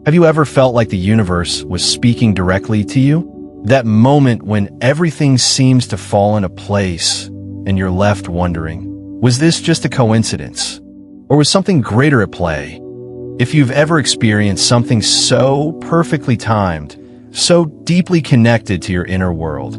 Have you ever felt like the universe was speaking directly to you? That moment when everything seems to fall into place and you're left wondering, was this just a coincidence? Or was something greater at play? If you've ever experienced something so perfectly timed, so deeply connected to your inner world,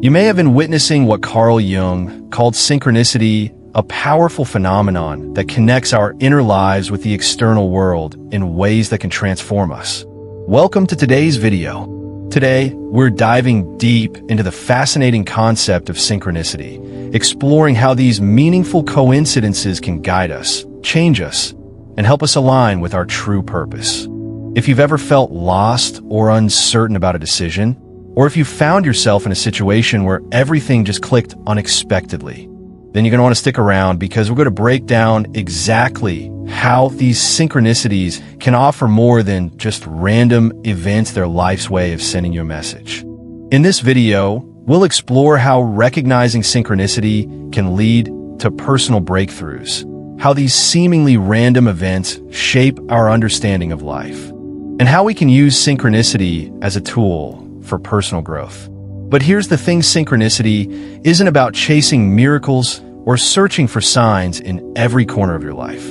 you may have been witnessing what Carl Jung called synchronicity, a powerful phenomenon that connects our inner lives with the external world in ways that can transform us. Welcome to today's video. Today, we're diving deep into the fascinating concept of synchronicity, exploring how these meaningful coincidences can guide us, change us, and help us align with our true purpose. If you've ever felt lost or uncertain about a decision, or if you found yourself in a situation where everything just clicked unexpectedly, then you're going to want to stick around because we're going to break down exactly how these synchronicities can offer more than just random events, their life's way of sending you a message. In this video, we'll explore how recognizing synchronicity can lead to personal breakthroughs, how these seemingly random events shape our understanding of life, and how we can use synchronicity as a tool for personal growth. But here's the thing, synchronicity isn't about chasing miracles or searching for signs in every corner of your life.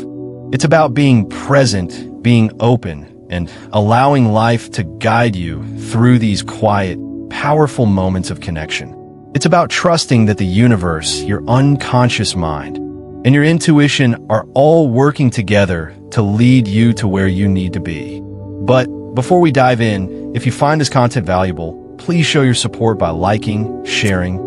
It's about being present, being open, and allowing life to guide you through these quiet, powerful moments of connection. It's about trusting that the universe, your unconscious mind, and your intuition are all working together to lead you to where you need to be. But before we dive in, if you find this content valuable, please show your support by liking, sharing,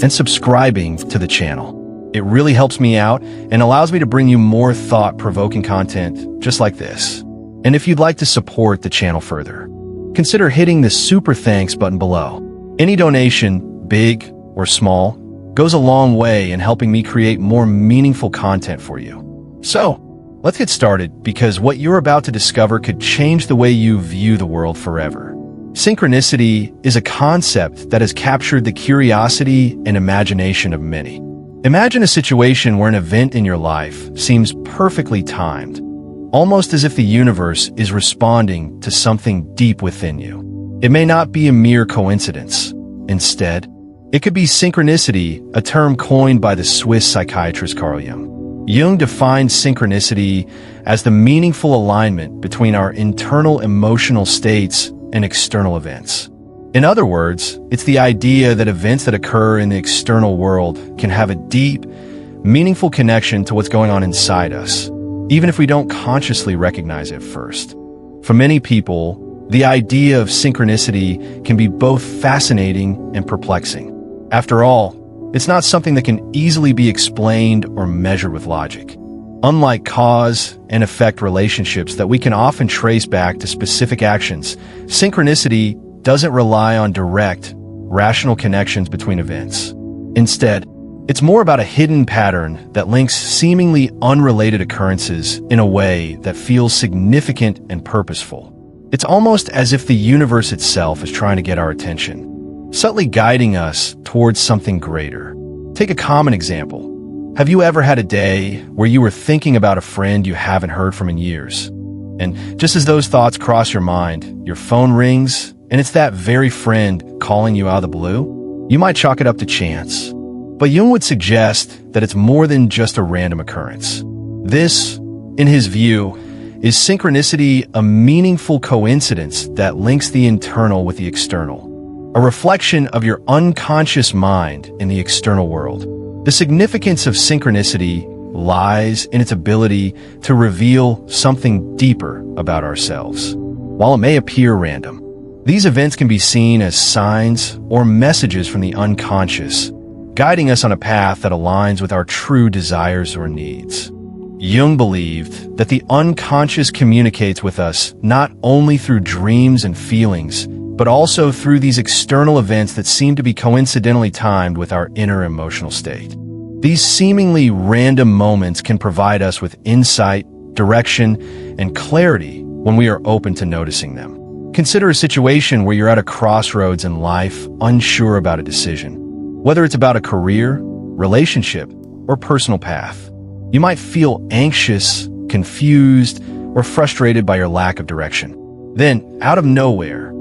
and subscribing to the channel. It really helps me out and allows me to bring you more thought-provoking content just like this. And if you'd like to support the channel further, consider hitting the super thanks button below. Any donation, big or small, goes a long way in helping me create more meaningful content for you. So, let's get started because what you're about to discover could change the way you view the world forever. Synchronicity is a concept that has captured the curiosity and imagination of many. Imagine a situation where an event in your life seems perfectly timed, almost as if the universe is responding to something deep within you. It may not be a mere coincidence. Instead, it could be synchronicity, a term coined by the Swiss psychiatrist Carl Jung. Jung defined synchronicity as the meaningful alignment between our internal emotional states and external events. In other words, it's the idea that events that occur in the external world can have a deep, meaningful connection to what's going on inside us, even if we don't consciously recognize it first. For many people, the idea of synchronicity can be both fascinating and perplexing. After all, it's not something that can easily be explained or measured with logic. Unlike cause and effect relationships that we can often trace back to specific actions, synchronicity doesn't rely on direct, rational connections between events. Instead, it's more about a hidden pattern that links seemingly unrelated occurrences in a way that feels significant and purposeful. It's almost as if the universe itself is trying to get our attention, subtly guiding us towards something greater. Take a common example. Have you ever had a day where you were thinking about a friend you haven't heard from in years? And just as those thoughts cross your mind, your phone rings, and it's that very friend calling you out of the blue? You might chalk it up to chance. But Jung would suggest that it's more than just a random occurrence. This, in his view, is synchronicity, a meaningful coincidence that links the internal with the external, a reflection of your unconscious mind in the external world. The significance of synchronicity lies in its ability to reveal something deeper about ourselves. While it may appear random, these events can be seen as signs or messages from the unconscious, guiding us on a path that aligns with our true desires or needs. Jung believed that the unconscious communicates with us not only through dreams and feelings, but also through these external events that seem to be coincidentally timed with our inner emotional state. These seemingly random moments can provide us with insight, direction, and clarity when we are open to noticing them. Consider a situation where you're at a crossroads in life, unsure about a decision. Whether it's about a career, relationship, or personal path, you might feel anxious, confused, or frustrated by your lack of direction. Then, out of nowhere,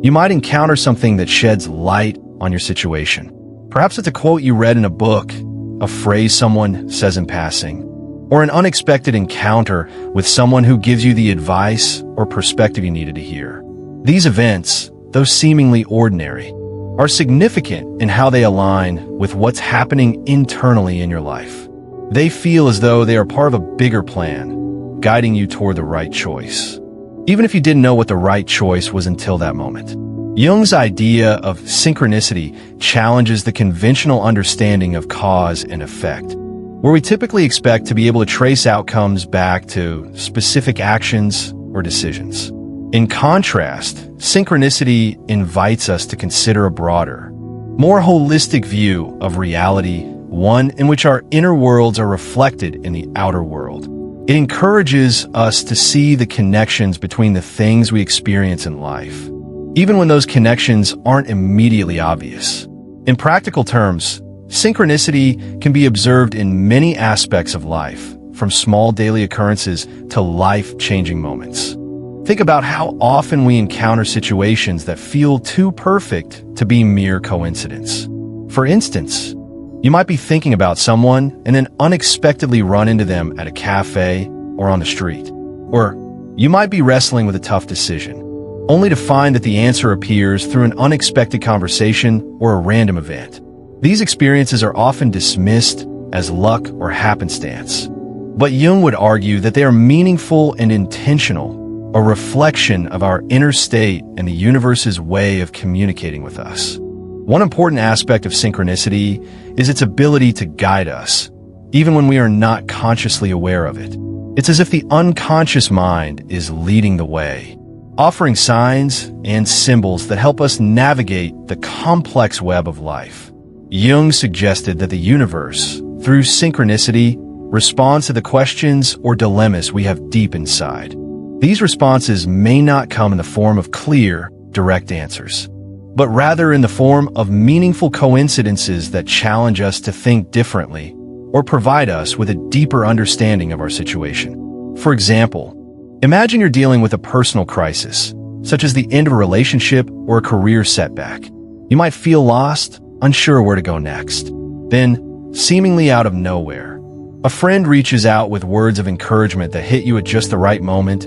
you might encounter something that sheds light on your situation. Perhaps it's a quote you read in a book, a phrase someone says in passing, or an unexpected encounter with someone who gives you the advice or perspective you needed to hear. These events, though seemingly ordinary, are significant in how they align with what's happening internally in your life. They feel as though they are part of a bigger plan, guiding you toward the right choice, even if you didn't know what the right choice was until that moment. Jung's idea of synchronicity challenges the conventional understanding of cause and effect, where we typically expect to be able to trace outcomes back to specific actions or decisions. In contrast, synchronicity invites us to consider a broader, more holistic view of reality, one in which our inner worlds are reflected in the outer world. It encourages us to see the connections between the things we experience in life, even when those connections aren't immediately obvious. In practical terms, synchronicity can be observed in many aspects of life, from small daily occurrences to life-changing moments. Think about how often we encounter situations that feel too perfect to be mere coincidence. For instance, you might be thinking about someone and then unexpectedly run into them at a cafe or on the street. Or you might be wrestling with a tough decision, only to find that the answer appears through an unexpected conversation or a random event. These experiences are often dismissed as luck or happenstance, but Jung would argue that they are meaningful and intentional, a reflection of our inner state and the universe's way of communicating with us. One important aspect of synchronicity is its ability to guide us, even when we are not consciously aware of it. It's as if the unconscious mind is leading the way, offering signs and symbols that help us navigate the complex web of life. Jung suggested that the universe, through synchronicity, responds to the questions or dilemmas we have deep inside. These responses may not come in the form of clear, direct answers, but rather in the form of meaningful coincidences that challenge us to think differently or provide us with a deeper understanding of our situation. For example, imagine you're dealing with a personal crisis, such as the end of a relationship or a career setback. You might feel lost, unsure where to go next. Then, seemingly out of nowhere, a friend reaches out with words of encouragement that hit you at just the right moment,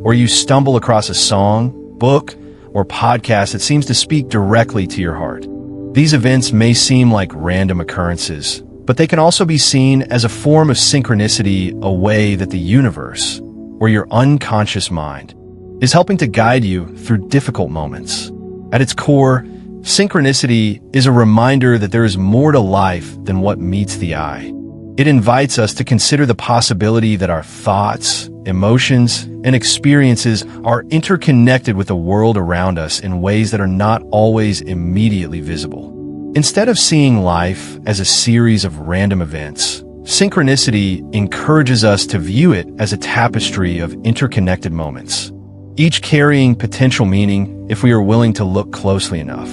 or you stumble across a song, book, or podcast that seems to speak directly to your heart. These events may seem like random occurrences, but they can also be seen as a form of synchronicity, a way that the universe, or your unconscious mind, is helping to guide you through difficult moments. At its core, synchronicity is a reminder that there is more to life than what meets the eye. It invites us to consider the possibility that our thoughts, emotions, and experiences are interconnected with the world around us in ways that are not always immediately visible. Instead of seeing life as a series of random events, synchronicity encourages us to view it as a tapestry of interconnected moments, each carrying potential meaning if we are willing to look closely enough.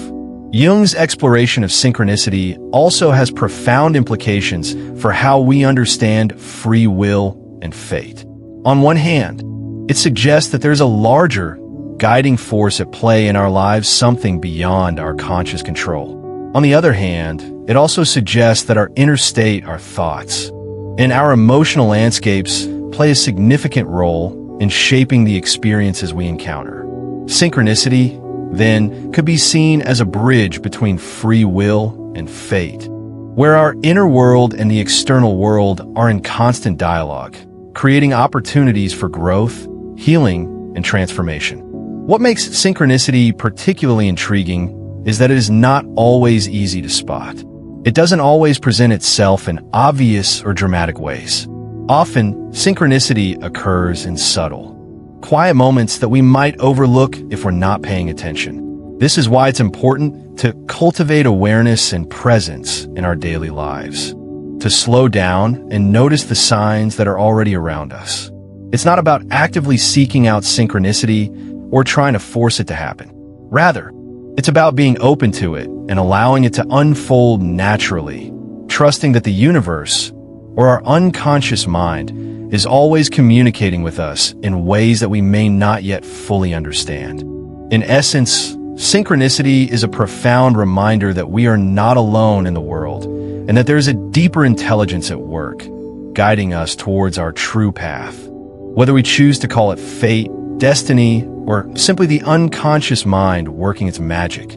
Jung's exploration of synchronicity also has profound implications for how we understand free will and fate. On one hand, it suggests that there's a larger, guiding force at play in our lives, something beyond our conscious control. On the other hand, it also suggests that our inner state, our thoughts, and our emotional landscapes play a significant role in shaping the experiences we encounter. Synchronicity, then, could be seen as a bridge between free will and fate, where our inner world and the external world are in constant dialogue, creating opportunities for growth, healing, and transformation. What makes synchronicity particularly intriguing is that it is not always easy to spot. It doesn't always present itself in obvious or dramatic ways. Often, synchronicity occurs in subtle, quiet moments that we might overlook if we're not paying attention. This is why it's important to cultivate awareness and presence in our daily lives, to slow down and notice the signs that are already around us. It's not about actively seeking out synchronicity or trying to force it to happen. Rather, it's about being open to it and allowing it to unfold naturally, trusting that the universe, or our unconscious mind, is always communicating with us in ways that we may not yet fully understand. In essence, synchronicity is a profound reminder that we are not alone in the world, and that there is a deeper intelligence at work, guiding us towards our true path. Whether we choose to call it fate, destiny, or simply the unconscious mind working its magic,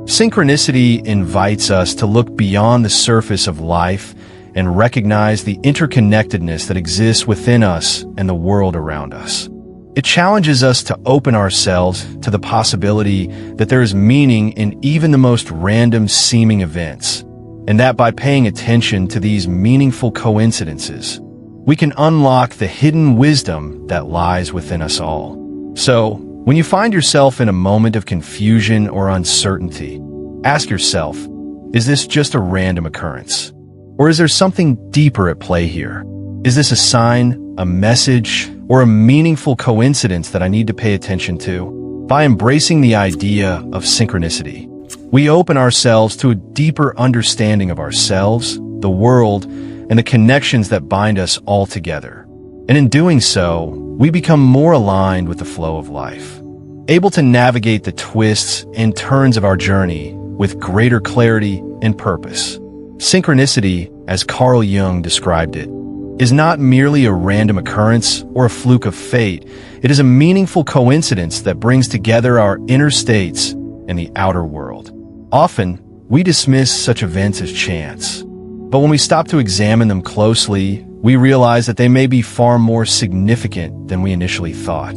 synchronicity invites us to look beyond the surface of life and recognize the interconnectedness that exists within us and the world around us. It challenges us to open ourselves to the possibility that there is meaning in even the most random seeming events, and that by paying attention to these meaningful coincidences, we can unlock the hidden wisdom that lies within us all. So, when you find yourself in a moment of confusion or uncertainty, ask yourself, is this just a random occurrence? Or is there something deeper at play here? Is this a sign, a message, or a meaningful coincidence that I need to pay attention to? By embracing the idea of synchronicity, we open ourselves to a deeper understanding of ourselves, the world, and the connections that bind us all together. And in doing so, we become more aligned with the flow of life, able to navigate the twists and turns of our journey with greater clarity and purpose. Synchronicity, as Carl Jung described it, is not merely a random occurrence or a fluke of fate. It is a meaningful coincidence that brings together our inner states and the outer world. Often, we dismiss such events as chance, but when we stop to examine them closely, we realize that they may be far more significant than we initially thought.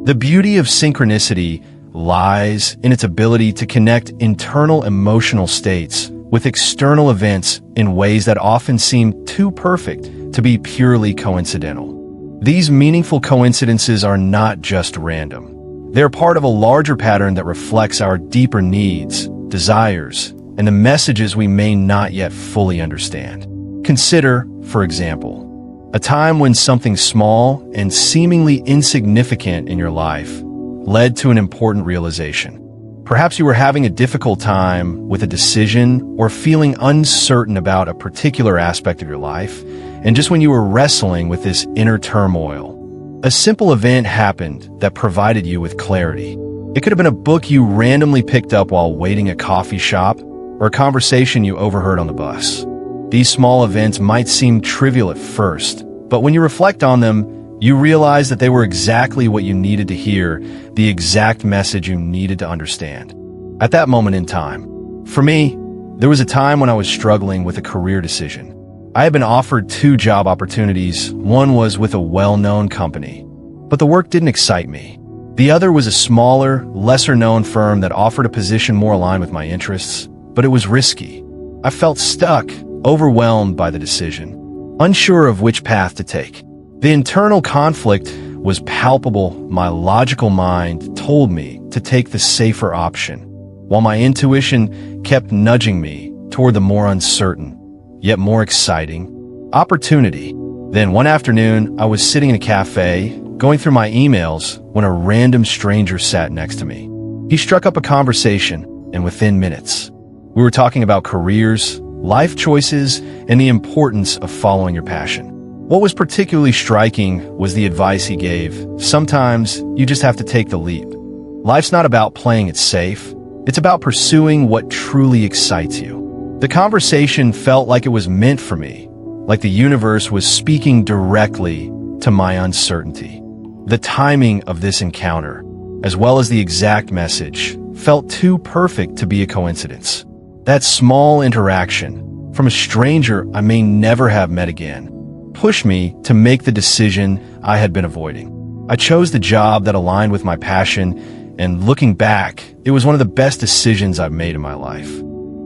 The beauty of synchronicity lies in its ability to connect internal emotional states with external events in ways that often seem too perfect to be purely coincidental. These meaningful coincidences are not just random. They're part of a larger pattern that reflects our deeper needs, desires, and the messages we may not yet fully understand. Consider, for example, a time when something small and seemingly insignificant in your life led to an important realization. Perhaps you were having a difficult time with a decision or feeling uncertain about a particular aspect of your life, and just when you were wrestling with this inner turmoil, a simple event happened that provided you with clarity. It could have been a book you randomly picked up while waiting at a coffee shop, or a conversation you overheard on the bus. These small events might seem trivial at first, but when you reflect on them, you realize that they were exactly what you needed to hear, the exact message you needed to understand. At that moment in time, for me, there was a time when I was struggling with a career decision. I had been offered 2 job opportunities. One was with a well-known company, but the work didn't excite me. The other was a smaller, lesser-known firm that offered a position more aligned with my interests, but it was risky. I felt stuck, overwhelmed by the decision, unsure of which path to take. The internal conflict was palpable. My logical mind told me to take the safer option, while my intuition kept nudging me toward the more uncertain, yet more exciting opportunity. Then one afternoon, I was sitting in a cafe, going through my emails, when a random stranger sat next to me. He struck up a conversation, and within minutes, we were talking about careers, life choices, and the importance of following your passion. What was particularly striking was the advice he gave. Sometimes you just have to take the leap. Life's not about playing it safe. It's about pursuing what truly excites you. The conversation felt like it was meant for me, like the universe was speaking directly to my uncertainty. The timing of this encounter, as well as the exact message, felt too perfect to be a coincidence. That small interaction from a stranger I may never have met again pushed me to make the decision I had been avoiding. I chose the job that aligned with my passion, and looking back, it was one of the best decisions I've made in my life.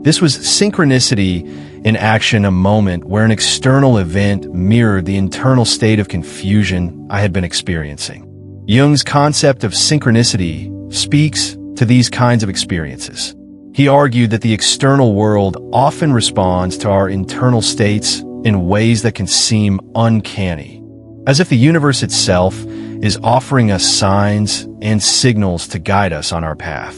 This was synchronicity in action, a moment where an external event mirrored the internal state of confusion I had been experiencing. Jung's concept of synchronicity speaks to these kinds of experiences. He argued that the external world often responds to our internal states in ways that can seem uncanny, as if the universe itself is offering us signs and signals to guide us on our path.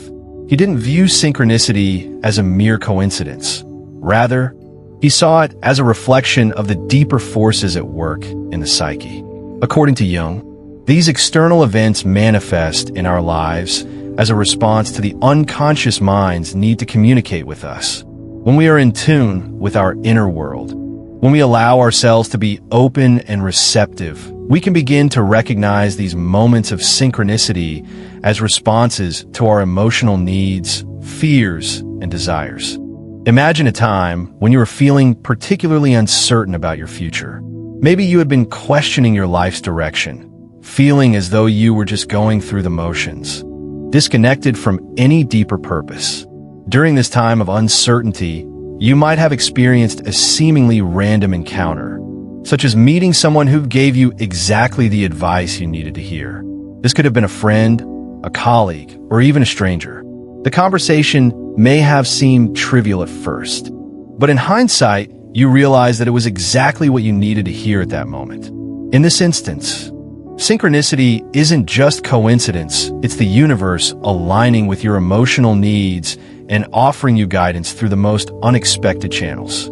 He didn't view synchronicity as a mere coincidence. Rather, He saw it as a reflection of the deeper forces at work in the psyche. According to Jung, these external events manifest in our lives as a response to the unconscious mind's need to communicate with us. When we are in tune with our inner world, when we allow ourselves to be open and receptive, we can begin to recognize these moments of synchronicity as responses to our emotional needs, fears, and desires. Imagine a time when you were feeling particularly uncertain about your future. Maybe you had been questioning your life's direction, feeling as though you were just going through the motions, disconnected from any deeper purpose. During this time of uncertainty, you might have experienced a seemingly random encounter, such as meeting someone who gave you exactly the advice you needed to hear. This could have been a friend, a colleague, or even a stranger. The conversation may have seemed trivial at first, but in hindsight, you realize that it was exactly what you needed to hear at that moment. In this instance, synchronicity isn't just coincidence, it's the universe aligning with your emotional needs and offering you guidance through the most unexpected channels.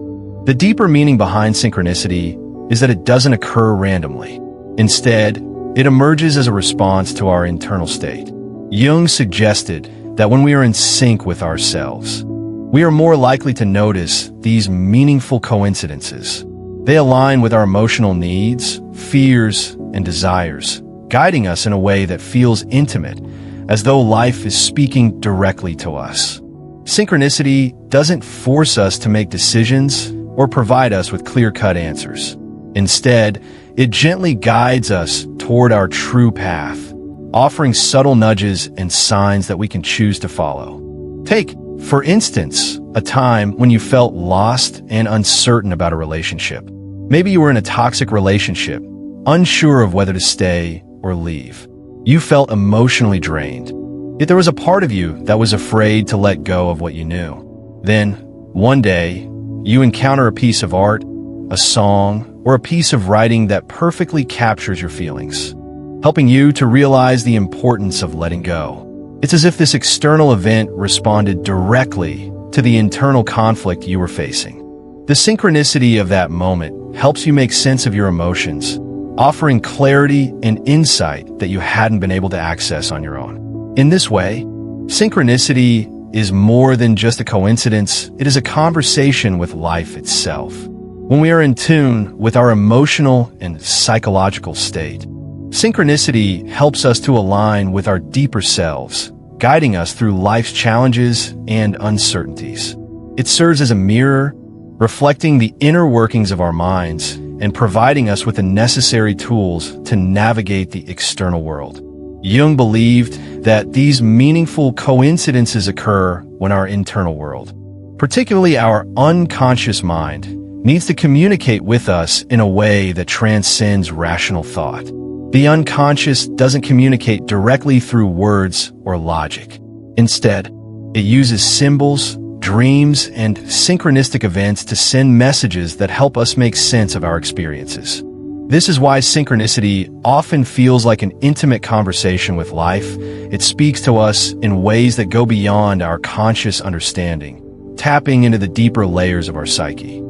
The deeper meaning behind synchronicity is that it doesn't occur randomly. Instead, it emerges as a response to our internal state. Jung suggested that when we are in sync with ourselves, we are more likely to notice these meaningful coincidences. They align with our emotional needs, fears, and desires, guiding us in a way that feels intimate, as though life is speaking directly to us. Synchronicity doesn't force us to make decisions or provide us with clear-cut answers. Instead, it gently guides us toward our true path, offering subtle nudges and signs that we can choose to follow. Take, for instance, a time when you felt lost and uncertain about a relationship. Maybe you were in a toxic relationship, unsure of whether to stay or leave. You felt emotionally drained, yet there was a part of you that was afraid to let go of what you knew. Then, one day, you encounter a piece of art, a song, or a piece of writing that perfectly captures your feelings, helping you to realize the importance of letting go. It's as if this external event responded directly to the internal conflict you were facing. The synchronicity of that moment helps you make sense of your emotions, offering clarity and insight that you hadn't been able to access on your own. In this way, synchronicity is more than just a coincidence, it is a conversation with life itself. When we are in tune with our emotional and psychological state, synchronicity helps us to align with our deeper selves, guiding us through life's challenges and uncertainties. It serves as a mirror, reflecting the inner workings of our minds and providing us with the necessary tools to navigate the external world. Jung believed that these meaningful coincidences occur when our internal world, particularly our unconscious mind, needs to communicate with us in a way that transcends rational thought. The unconscious doesn't communicate directly through words or logic. Instead, it uses symbols, dreams, and synchronistic events to send messages that help us make sense of our experiences. This is why synchronicity often feels like an intimate conversation with life. It speaks to us in ways that go beyond our conscious understanding, tapping into the deeper layers of our psyche.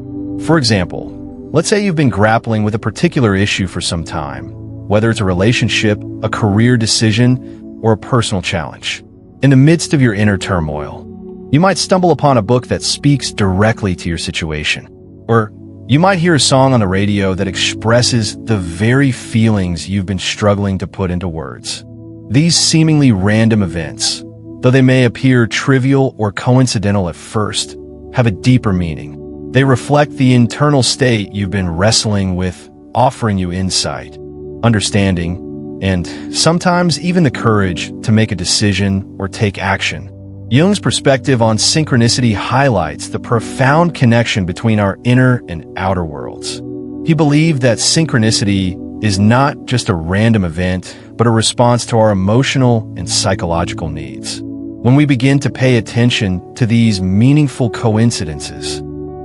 For example, let's say you've been grappling with a particular issue for some time, whether it's a relationship, a career decision, or a personal challenge. In the midst of your inner turmoil, you might stumble upon a book that speaks directly to your situation. Or you might hear a song on the radio that expresses the very feelings you've been struggling to put into words. These seemingly random events, though they may appear trivial or coincidental at first, have a deeper meaning. They reflect the internal state you've been wrestling with, offering you insight, understanding, and sometimes even the courage to make a decision or take action. Jung's perspective on synchronicity highlights the profound connection between our inner and outer worlds. He believed that synchronicity is not just a random event, but a response to our emotional and psychological needs. When we begin to pay attention to these meaningful coincidences,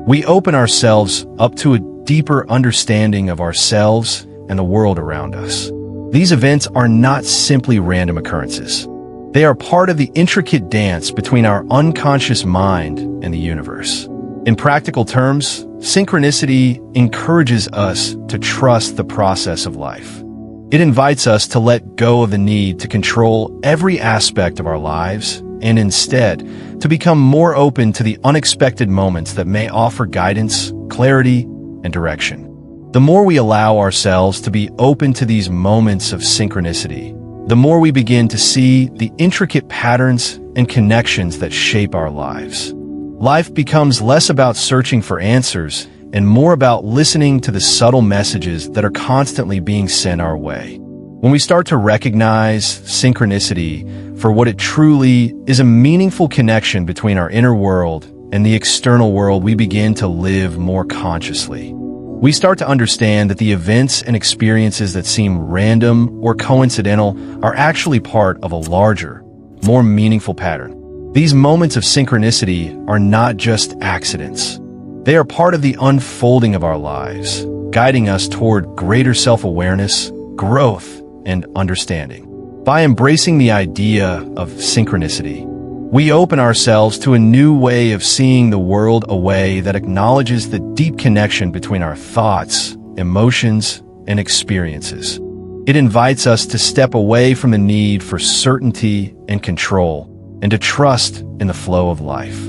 we open ourselves up to a deeper understanding of ourselves and the world around us. These events are not simply random occurrences. They are part of the intricate dance between our unconscious mind and the universe. In practical terms, Synchronicity encourages us to trust the process of life. It invites us to let go of the need to control every aspect of our lives and instead to become more open to the unexpected moments that may offer guidance, clarity, and direction. The more we allow ourselves to be open to these moments of synchronicity, the more we begin to see the intricate patterns and connections that shape our lives. Life becomes less about searching for answers and more about listening to the subtle messages that are constantly being sent our way. When we start to recognize synchronicity for what it truly is, a meaningful connection between our inner world and the external world, we begin to live more consciously. We start to understand that the events and experiences that seem random or coincidental are actually part of a larger, more meaningful pattern. These moments of synchronicity are not just accidents. They are part of the unfolding of our lives, guiding us toward greater self-awareness, growth, and understanding. By embracing the idea of synchronicity, we open ourselves to a new way of seeing the world, a way that acknowledges the deep connection between our thoughts, emotions, and experiences. It invites us to step away from the need for certainty and control and to trust in the flow of life.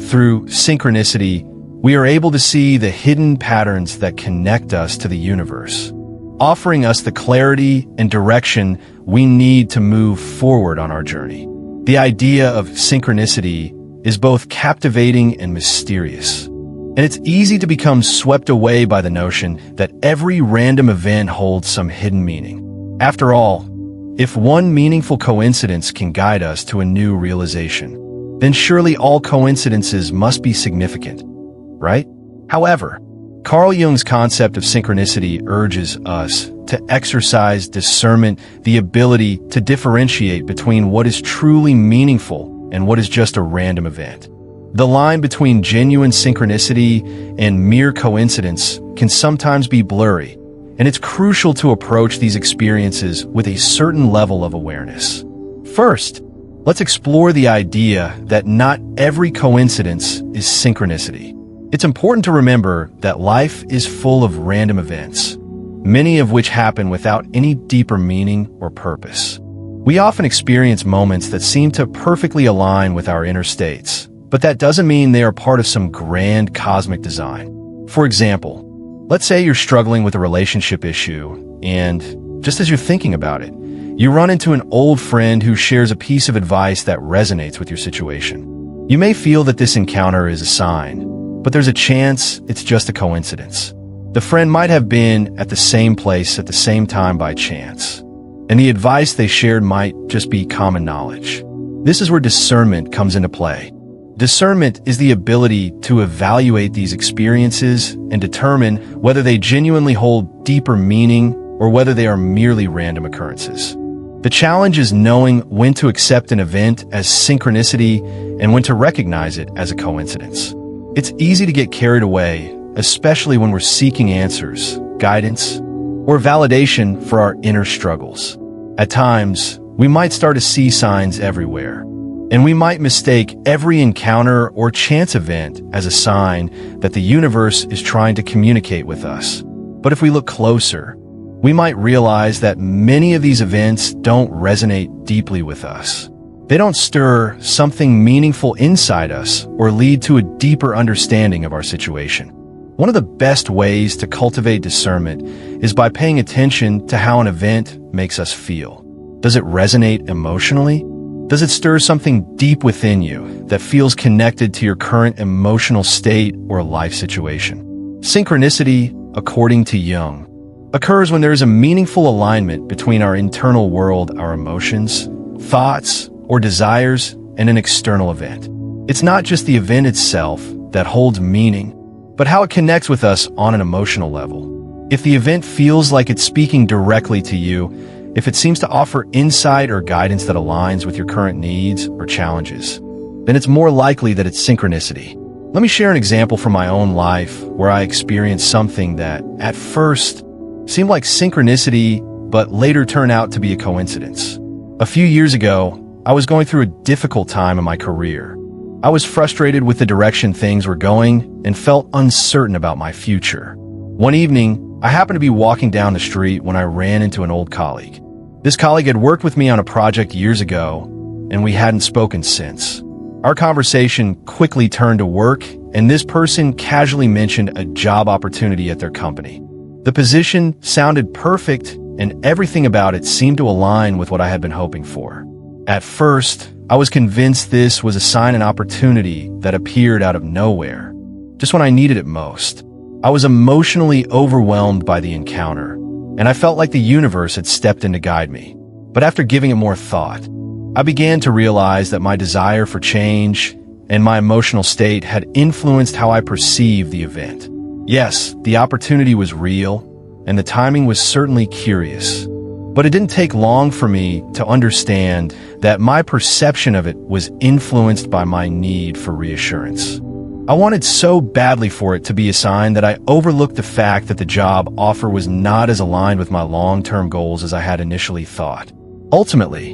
Through synchronicity, we are able to see the hidden patterns that connect us to the universe, offering us the clarity and direction we need to move forward on our journey. The idea of synchronicity is both captivating and mysterious, and it's easy to become swept away by the notion that every random event holds some hidden meaning. After all, if one meaningful coincidence can guide us to a new realization, then surely all coincidences must be significant, right? However, Carl Jung's concept of synchronicity urges us to exercise discernment, the ability to differentiate between what is truly meaningful and what is just a random event. The line between genuine synchronicity and mere coincidence can sometimes be blurry, and it's crucial to approach these experiences with a certain level of awareness. First, let's explore the idea that not every coincidence is synchronicity. It's important to remember that life is full of random events, many of which happen without any deeper meaning or purpose. We often experience moments that seem to perfectly align with our inner states, but that doesn't mean they are part of some grand cosmic design. For example, let's say you're struggling with a relationship issue, and just as you're thinking about it, you run into an old friend who shares a piece of advice that resonates with your situation. You may feel that this encounter is a sign, but there's a chance it's just a coincidence. The friend might have been at the same place at the same time by chance, and the advice they shared might just be common knowledge. This is where discernment comes into play. Discernment is the ability to evaluate these experiences and determine whether they genuinely hold deeper meaning or whether they are merely random occurrences. The challenge is knowing when to accept an event as synchronicity and when to recognize it as a coincidence. It's easy to get carried away, especially when we're seeking answers, guidance, or validation for our inner struggles. At times, we might start to see signs everywhere, and we might mistake every encounter or chance event as a sign that the universe is trying to communicate with us. But if we look closer, we might realize that many of these events don't resonate deeply with us. They don't stir something meaningful inside us or lead to a deeper understanding of our situation. One of the best ways to cultivate discernment is by paying attention to how an event makes us feel. Does it resonate emotionally? Does it stir something deep within you that feels connected to your current emotional state or life situation? Synchronicity, according to Jung, occurs when there is a meaningful alignment between our internal world, our emotions, thoughts, or desires, and an external event. It's not just the event itself that holds meaning, but how it connects with us on an emotional level. If the event feels like it's speaking directly to you, if it seems to offer insight or guidance that aligns with your current needs or challenges, then it's more likely that it's synchronicity. Let me share an example from my own life where I experienced something that, at first, seemed like synchronicity, but later turned out to be a coincidence. A few years ago, I was going through a difficult time in my career. I was frustrated with the direction things were going and felt uncertain about my future. One evening, I happened to be walking down the street when I ran into an old colleague. This colleague had worked with me on a project years ago, and we hadn't spoken since. Our conversation quickly turned to work, and this person casually mentioned a job opportunity at their company. The position sounded perfect, and everything about it seemed to align with what I had been hoping for. At first, I was convinced this was a sign and opportunity that appeared out of nowhere, just when I needed it most. I was emotionally overwhelmed by the encounter, and I felt like the universe had stepped in to guide me. But after giving it more thought, I began to realize that my desire for change and my emotional state had influenced how I perceived the event. Yes, the opportunity was real, and the timing was certainly curious. But it didn't take long for me to understand that my perception of it was influenced by my need for reassurance. I wanted so badly for it to be a sign that I overlooked the fact that the job offer was not as aligned with my long-term goals as I had initially thought. Ultimately,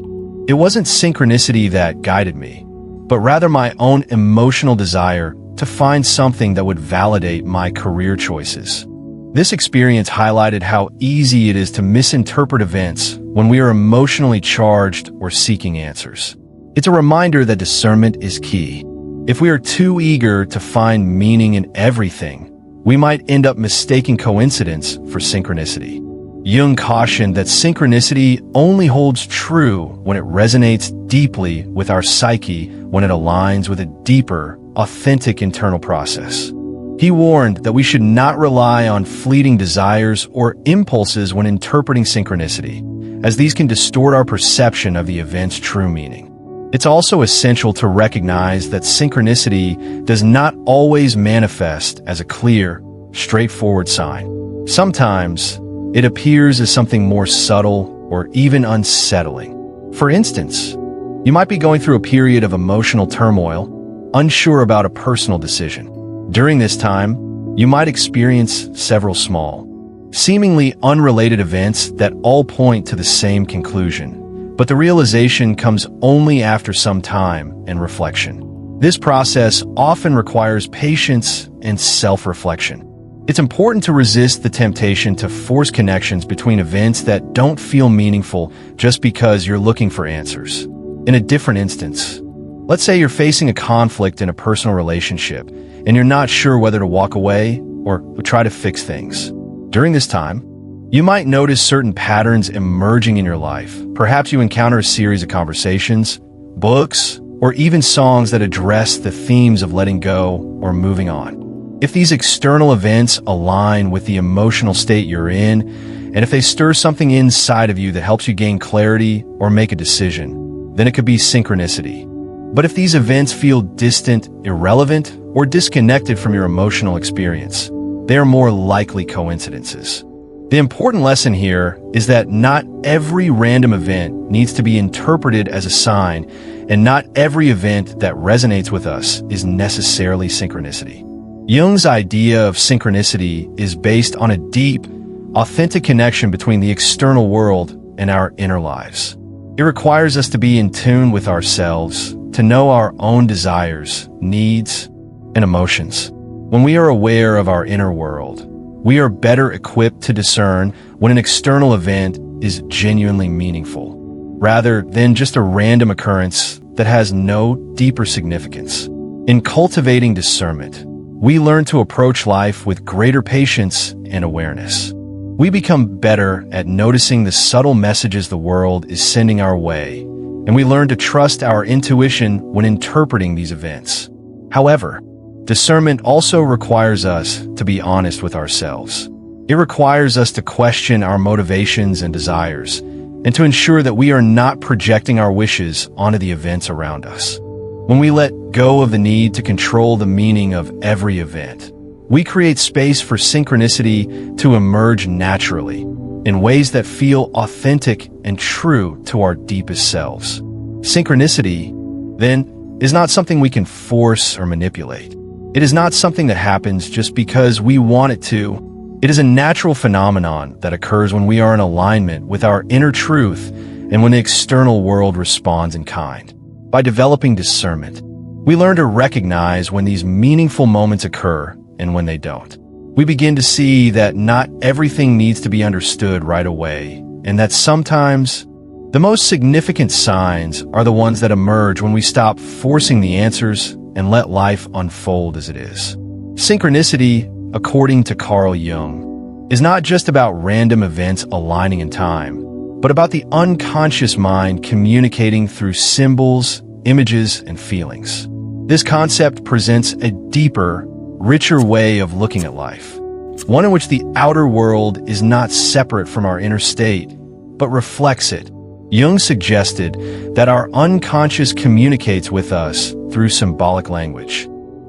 it wasn't synchronicity that guided me, but rather my own emotional desire to find something that would validate my career choices. This experience highlighted how easy it is to misinterpret events when we are emotionally charged or seeking answers. It's a reminder that discernment is key. If we are too eager to find meaning in everything, we might end up mistaking coincidence for synchronicity. Jung cautioned that synchronicity only holds true when it resonates deeply with our psyche, when it aligns with a deeper, authentic internal process. He warned that we should not rely on fleeting desires or impulses when interpreting synchronicity, as these can distort our perception of the event's true meaning. It's also essential to recognize that synchronicity does not always manifest as a clear, straightforward sign. Sometimes, it appears as something more subtle or even unsettling. For instance, you might be going through a period of emotional turmoil, unsure about a personal decision. During this time, you might experience several small, seemingly unrelated events that all point to the same conclusion, but the realization comes only after some time and reflection. This process often requires patience and self-reflection. It's important to resist the temptation to force connections between events that don't feel meaningful just because you're looking for answers. In a different instance, let's say you're facing a conflict in a personal relationship and you're not sure whether to walk away or try to fix things. During this time, you might notice certain patterns emerging in your life. Perhaps you encounter a series of conversations, books, or even songs that address the themes of letting go or moving on. If these external events align with the emotional state you're in, and if they stir something inside of you that helps you gain clarity or make a decision, then it could be synchronicity. But if these events feel distant, irrelevant, or disconnected from your emotional experience, they are more likely coincidences. The important lesson here is that not every random event needs to be interpreted as a sign, and not every event that resonates with us is necessarily synchronicity. Jung's idea of synchronicity is based on a deep, authentic connection between the external world and our inner lives. It requires us to be in tune with ourselves, to know our own desires, needs, and emotions. When we are aware of our inner world, we are better equipped to discern when an external event is genuinely meaningful, rather than just a random occurrence that has no deeper significance. In cultivating discernment, we learn to approach life with greater patience and awareness. We become better at noticing the subtle messages the world is sending our way, and we learn to trust our intuition when interpreting these events. However, discernment also requires us to be honest with ourselves. It requires us to question our motivations and desires, and to ensure that we are not projecting our wishes onto the events around us. When we let go of the need to control the meaning of every event, we create space for synchronicity to emerge naturally, in ways that feel authentic and true to our deepest selves. Synchronicity, then, is not something we can force or manipulate. It is not something that happens just because we want it to. It is a natural phenomenon that occurs when we are in alignment with our inner truth and when the external world responds in kind. By developing discernment, We learn to recognize when these meaningful moments occur and when they don't. We begin to see that not everything needs to be understood right away, and that sometimes the most significant signs are the ones that emerge when we stop forcing the answers and let life unfold as it is. Synchronicity, according to Carl Jung, is not just about random events aligning in time, but about the unconscious mind communicating through symbols, images, and feelings. This concept presents a deeper, richer way of looking at life, one in which the outer world is not separate from our inner state, but reflects it. Jung suggested that our unconscious communicates with us through symbolic language,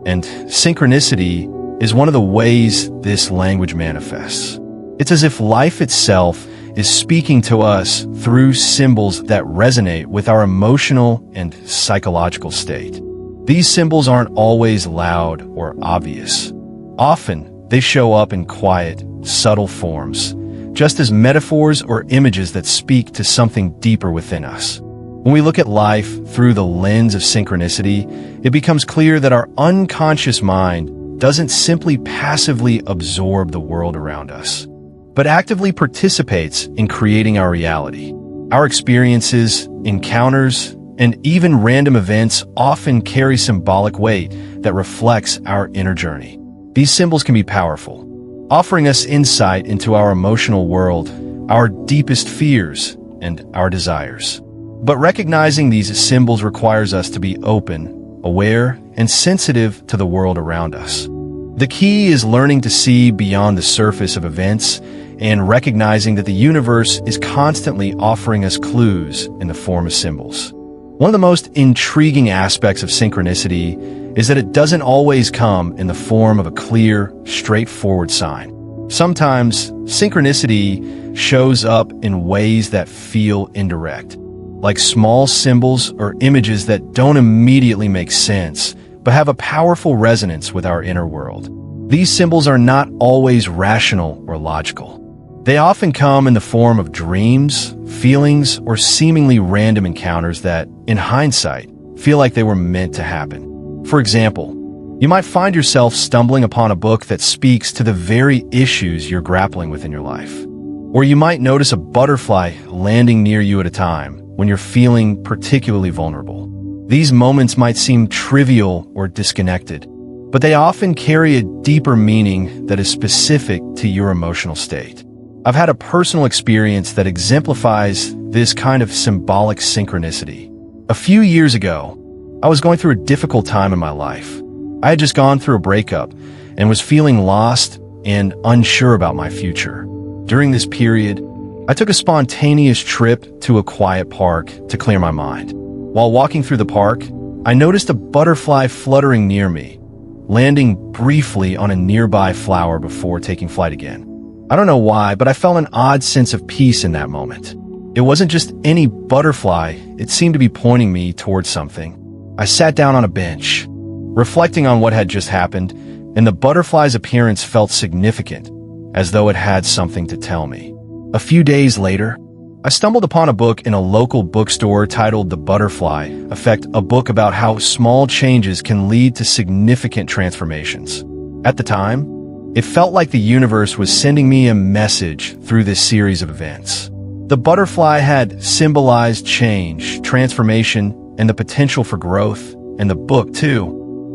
and synchronicity is one of the ways this language manifests. It's as if life itself is speaking to us through symbols that resonate with our emotional and psychological state. These symbols aren't always loud or obvious. Often, they show up in quiet, subtle forms, just as metaphors or images that speak to something deeper within us. When we look at life through the lens of synchronicity, it becomes clear that our unconscious mind doesn't simply passively absorb the world around us, but actively participates in creating our reality. Our experiences, encounters, and even random events often carry symbolic weight that reflects our inner journey. These symbols can be powerful, offering us insight into our emotional world, our deepest fears, and our desires. But recognizing these symbols requires us to be open, aware, and sensitive to the world around us. The key is learning to see beyond the surface of events and recognizing that the universe is constantly offering us clues in the form of symbols. One of the most intriguing aspects of synchronicity is that it doesn't always come in the form of a clear, straightforward sign. Sometimes, synchronicity shows up in ways that feel indirect, like small symbols or images that don't immediately make sense, but have a powerful resonance with our inner world. These symbols are not always rational or logical. They often come in the form of dreams, feelings, or seemingly random encounters that, in hindsight, feel like they were meant to happen. For example, you might find yourself stumbling upon a book that speaks to the very issues you're grappling with in your life. Or you might notice a butterfly landing near you at a time when you're feeling particularly vulnerable. These moments might seem trivial or disconnected, but they often carry a deeper meaning that is specific to your emotional state. I've had a personal experience that exemplifies this kind of symbolic synchronicity. A few years ago, I was going through a difficult time in my life. I had just gone through a breakup and was feeling lost and unsure about my future. During this period, I took a spontaneous trip to a quiet park to clear my mind. While walking through the park, I noticed a butterfly fluttering near me, landing briefly on a nearby flower before taking flight again. I don't know why, but I felt an odd sense of peace in that moment. It wasn't just any butterfly, it seemed to be pointing me towards something. I sat down on a bench, reflecting on what had just happened, and the butterfly's appearance felt significant, as though it had something to tell me. A few days later, I stumbled upon a book in a local bookstore titled The Butterfly Effect, a book about how small changes can lead to significant transformations. At the time, it felt like the universe was sending me a message through this series of events. The butterfly had symbolized change, transformation, and the potential for growth, and the book, too,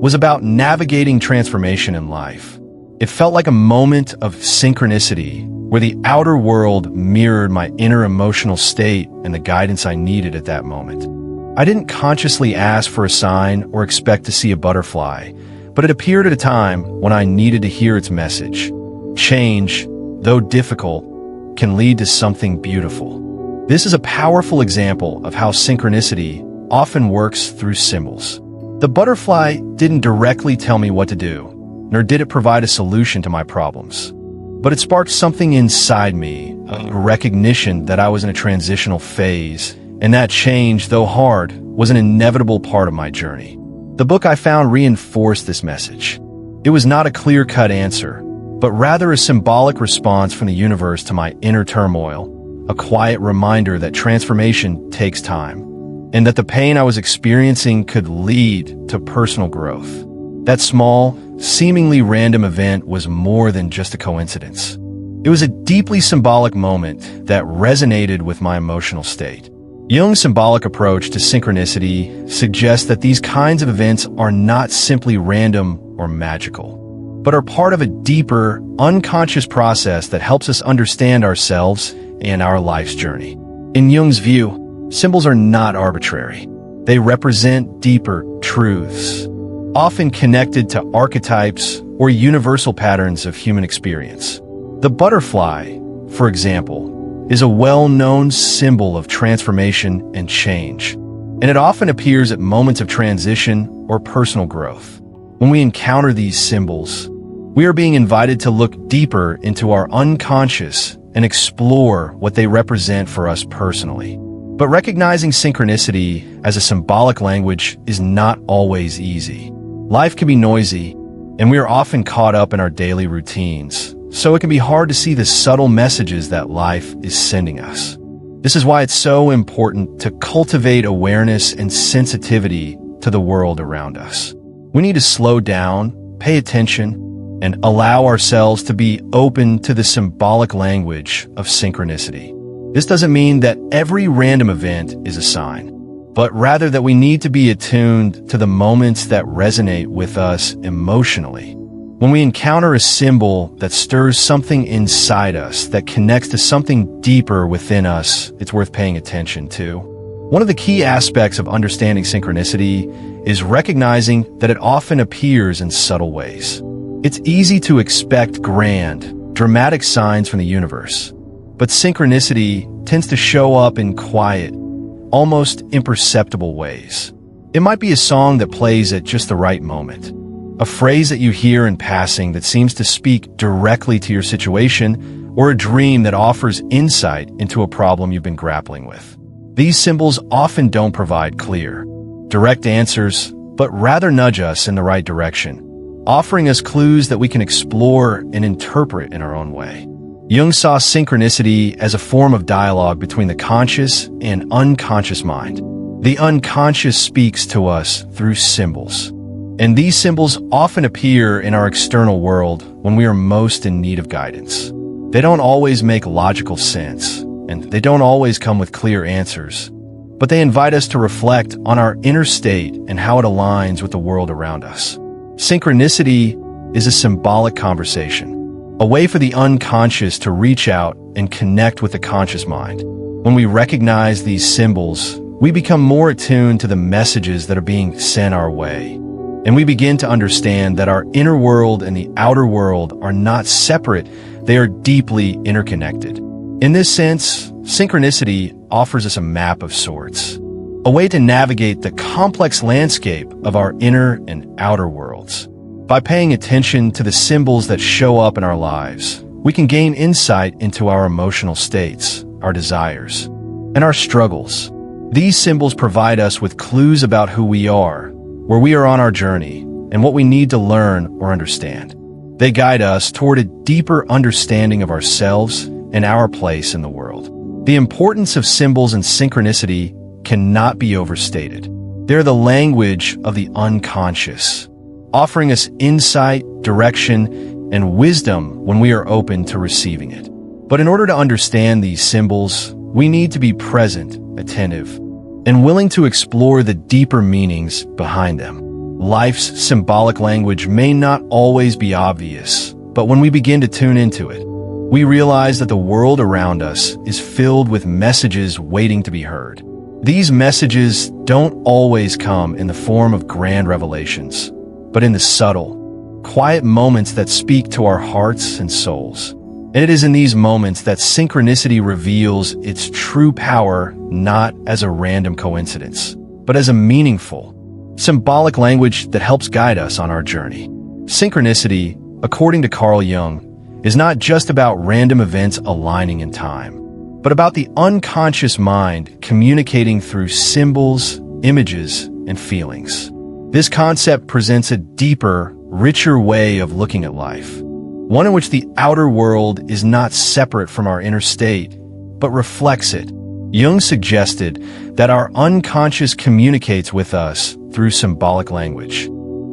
was about navigating transformation in life. It felt like a moment of synchronicity, where the outer world mirrored my inner emotional state and the guidance I needed at that moment. I didn't consciously ask for a sign or expect to see a butterfly, but it appeared at a time when I needed to hear its message. Change, though difficult, can lead to something beautiful. This is a powerful example of how synchronicity often works through symbols. The butterfly didn't directly tell me what to do, nor did it provide a solution to my problems. But it sparked something inside me, a recognition that I was in a transitional phase, and that change, though hard, was an inevitable part of my journey. The book I found reinforced this message. It was not a clear-cut answer, but rather a symbolic response from the universe to my inner turmoil, a quiet reminder that transformation takes time. and that the pain I was experiencing could lead to personal growth. That small, seemingly random event was more than just a coincidence. It was a deeply symbolic moment that resonated with my emotional state. Jung's symbolic approach to synchronicity suggests that these kinds of events are not simply random or magical, but are part of a deeper, unconscious process that helps us understand ourselves and our life's journey. In Jung's view, symbols are not arbitrary. They represent deeper truths, often connected to archetypes or universal patterns of human experience. The butterfly, for example, is a well-known symbol of transformation and change, and it often appears at moments of transition or personal growth. When we encounter these symbols, we are being invited to look deeper into our unconscious and explore what they represent for us personally. But recognizing synchronicity as a symbolic language is not always easy. Life can be noisy, and we are often caught up in our daily routines, so it can be hard to see the subtle messages that life is sending us. This is why it's so important to cultivate awareness and sensitivity to the world around us. We need to slow down, pay attention, and allow ourselves to be open to the symbolic language of synchronicity. This doesn't mean that every random event is a sign, but rather that we need to be attuned to the moments that resonate with us emotionally. When we encounter a symbol that stirs something inside us, that connects to something deeper within us, it's worth paying attention to. One of the key aspects of understanding synchronicity is recognizing that it often appears in subtle ways. It's easy to expect grand, dramatic signs from the universe, but synchronicity tends to show up in quiet, almost imperceptible ways. It might be a song that plays at just the right moment, a phrase that you hear in passing that seems to speak directly to your situation, or a dream that offers insight into a problem you've been grappling with. These symbols often don't provide clear, direct answers, but rather nudge us in the right direction, offering us clues that we can explore and interpret in our own way. Jung saw synchronicity as a form of dialogue between the conscious and unconscious mind. The unconscious speaks to us through symbols, and these symbols often appear in our external world when we are most in need of guidance. They don't always make logical sense, and they don't always come with clear answers, but they invite us to reflect on our inner state and how it aligns with the world around us. Synchronicity is a symbolic conversation, a way for the unconscious to reach out and connect with the conscious mind. When we recognize these symbols, we become more attuned to the messages that are being sent our way, and we begin to understand that our inner world and the outer world are not separate, they are deeply interconnected. In this sense, synchronicity offers us a map of sorts, a way to navigate the complex landscape of our inner and outer worlds. By paying attention to the symbols that show up in our lives, we can gain insight into our emotional states, our desires, and our struggles. These symbols provide us with clues about who we are, where we are on our journey, and what we need to learn or understand. They guide us toward a deeper understanding of ourselves and our place in the world. The importance of symbols and synchronicity cannot be overstated. They're the language of the unconscious, offering us insight, direction, and wisdom when we are open to receiving it. But in order to understand these symbols, we need to be present, attentive, and willing to explore the deeper meanings behind them. Life's symbolic language may not always be obvious, but when we begin to tune into it, we realize that the world around us is filled with messages waiting to be heard. These messages don't always come in the form of grand revelations, but in the subtle, quiet moments that speak to our hearts and souls. And it is in these moments that synchronicity reveals its true power, not as a random coincidence, but as a meaningful, symbolic language that helps guide us on our journey. Synchronicity, according to Carl Jung, is not just about random events aligning in time, but about the unconscious mind communicating through symbols, images, and feelings. This concept presents a deeper, richer way of looking at life, one in which the outer world is not separate from our inner state, but reflects it, Jung suggested that our unconscious communicates with us through symbolic language,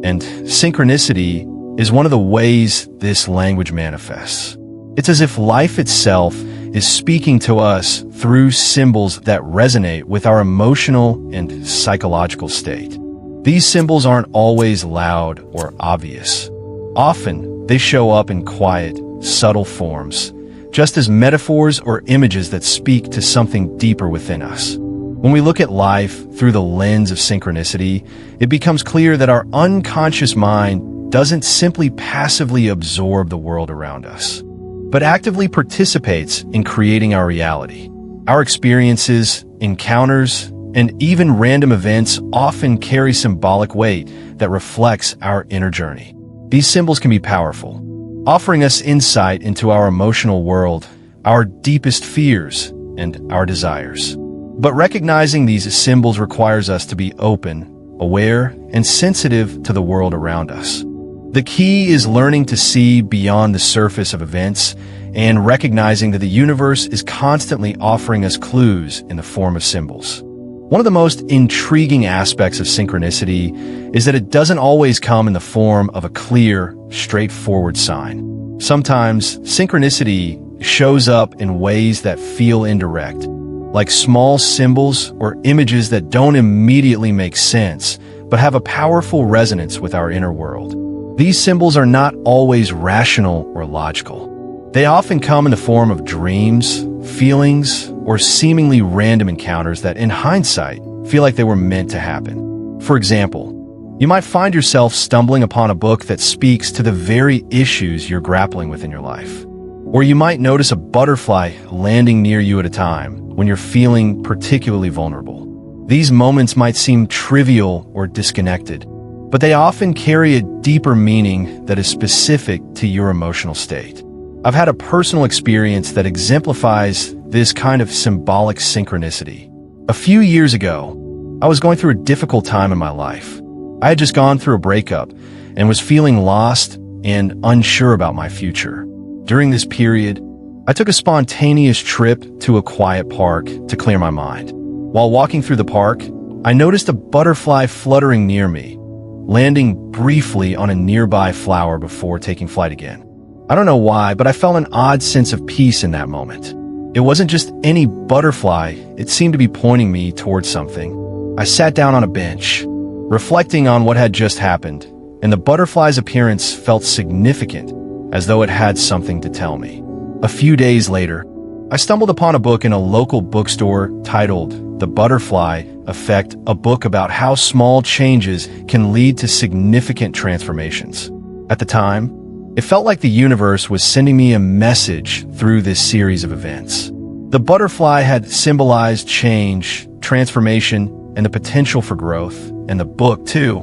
and synchronicity is one of the ways this language manifests. It's as if life itself is speaking to us through symbols that resonate with our emotional and psychological state. These symbols aren't always loud or obvious. Often, they show up in quiet, subtle forms, just as metaphors or images that speak to something deeper within us. When we look at life through the lens of synchronicity, it becomes clear that our unconscious mind doesn't simply passively absorb the world around us, but actively participates in creating our reality. Our experiences, encounters, and even random events often carry symbolic weight that reflects our inner journey. These symbols can be powerful, offering us insight into our emotional world, our deepest fears, and our desires. But recognizing these symbols requires us to be open, aware, and sensitive to the world around us. The key is learning to see beyond the surface of events and recognizing that the universe is constantly offering us clues in the form of symbols. One of the most intriguing aspects of synchronicity is that it doesn't always come in the form of a clear, straightforward sign. Sometimes, synchronicity shows up in ways that feel indirect, like small symbols or images that don't immediately make sense, but have a powerful resonance with our inner world. These symbols are not always rational or logical. They often come in the form of dreams, feelings, or seemingly random encounters that, in hindsight, feel like they were meant to happen. For example, you might find yourself stumbling upon a book that speaks to the very issues you're grappling with in your life. Or you might notice a butterfly landing near you at a time when you're feeling particularly vulnerable. These moments might seem trivial or disconnected, but they often carry a deeper meaning that is specific to your emotional state. I've had a personal experience that exemplifies this kind of symbolic synchronicity. A few years ago, I was going through a difficult time in my life. I had just gone through a breakup and was feeling lost and unsure about my future. During this period, I took a spontaneous trip to a quiet park to clear my mind. While walking through the park, I noticed a butterfly fluttering near me, landing briefly on a nearby flower before taking flight again. I don't know why, but I felt an odd sense of peace in that moment. It wasn't just any butterfly, it seemed to be pointing me towards something. I sat down on a bench, reflecting on what had just happened, and the butterfly's appearance felt significant, as though it had something to tell me. A few days later, I stumbled upon a book in a local bookstore titled The Butterfly Effect, a book about how small changes can lead to significant transformations. At the time, it felt like the universe was sending me a message through this series of events. The butterfly had symbolized change, transformation, and the potential for growth, and the book, too,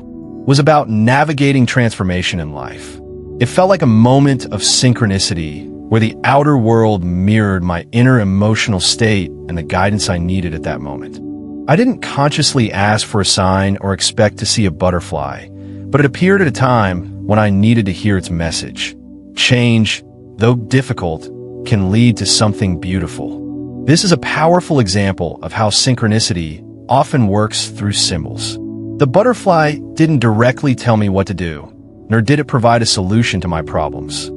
was about navigating transformation in life. It felt like a moment of synchronicity where the outer world mirrored my inner emotional state and the guidance I needed at that moment. I didn't consciously ask for a sign or expect to see a butterfly, but it appeared at a time when I needed to hear its message. Change, though difficult, can lead to something beautiful. This is a powerful example of how synchronicity often works through symbols. The butterfly didn't directly tell me what to do, nor did it provide a solution to my problems.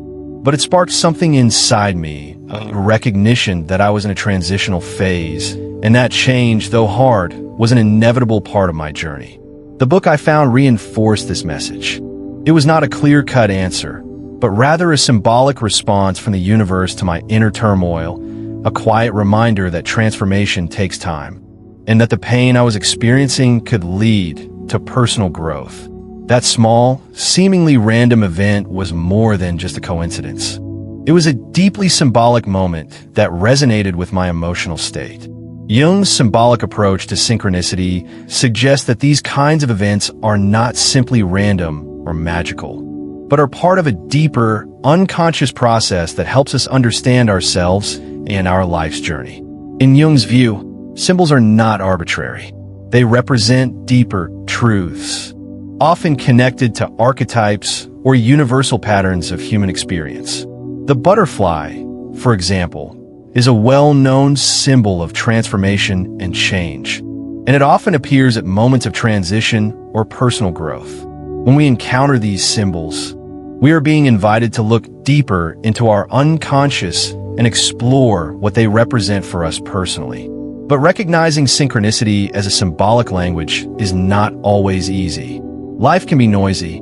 But it sparked something inside me, a recognition that I was in a transitional phase, and that change, though hard, was an inevitable part of my journey. The book I found reinforced this message. It was not a clear-cut answer, but rather a symbolic response from the universe to my inner turmoil, a quiet reminder that transformation takes time, and that the pain I was experiencing could lead to personal growth. That small, seemingly random event was more than just a coincidence. It was a deeply symbolic moment that resonated with my emotional state. Jung's symbolic approach to synchronicity suggests that these kinds of events are not simply random or magical, but are part of a deeper, unconscious process that helps us understand ourselves and our life's journey. In Jung's view, symbols are not arbitrary. They represent deeper truths, often connected to archetypes or universal patterns of human experience. The butterfly, for example, is a well-known symbol of transformation and change, and it often appears at moments of transition or personal growth. When we encounter these symbols, we are being invited to look deeper into our unconscious and explore what they represent for us personally. But recognizing synchronicity as a symbolic language is not always easy. Life can be noisy,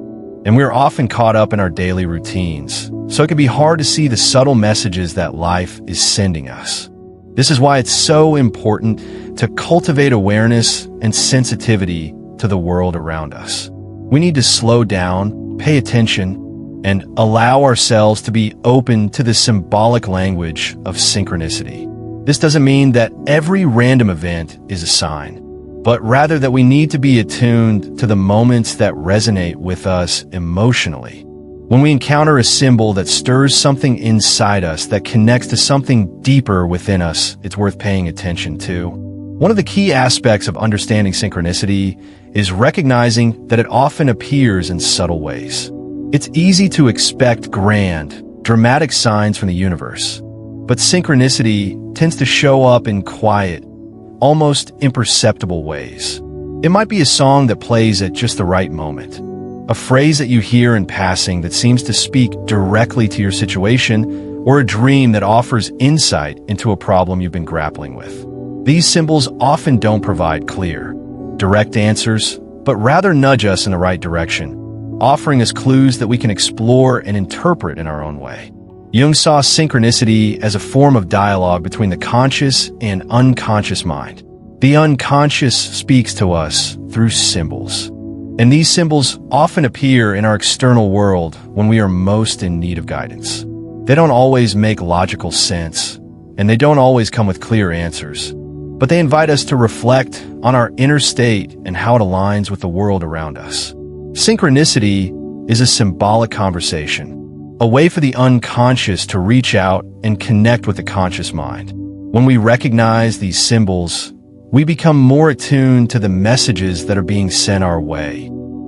and we're often caught up in our daily routines, so it can be hard to see the subtle messages that life is sending us. This is why it's so important to cultivate awareness and sensitivity to the world around us. We need to slow down, pay attention, and allow ourselves to be open to the symbolic language of synchronicity. This doesn't mean that every random event is a sign, but rather that we need to be attuned to the moments that resonate with us emotionally. When we encounter a symbol that stirs something inside us that connects to something deeper within us, it's worth paying attention to. One of the key aspects of understanding synchronicity is recognizing that it often appears in subtle ways. It's easy to expect grand, dramatic signs from the universe, but synchronicity tends to show up in quiet, almost imperceptible ways. It might be a song that plays at just the right moment, a phrase that you hear in passing that seems to speak directly to your situation, or a dream that offers insight into a problem you've been grappling with. These symbols often don't provide clear, direct answers, but rather nudge us in the right direction, offering us clues that we can explore and interpret in our own way. Jung saw synchronicity as a form of dialogue between the conscious and unconscious mind. The unconscious speaks to us through symbols, and these symbols often appear in our external world when we are most in need of guidance. They don't always make logical sense, and they don't always come with clear answers, but they invite us to reflect on our inner state and how it aligns with the world around us. Synchronicity is a symbolic conversation, a way for the unconscious to reach out and connect with the conscious mind. When we recognize these symbols, we become more attuned to the messages that are being sent our way,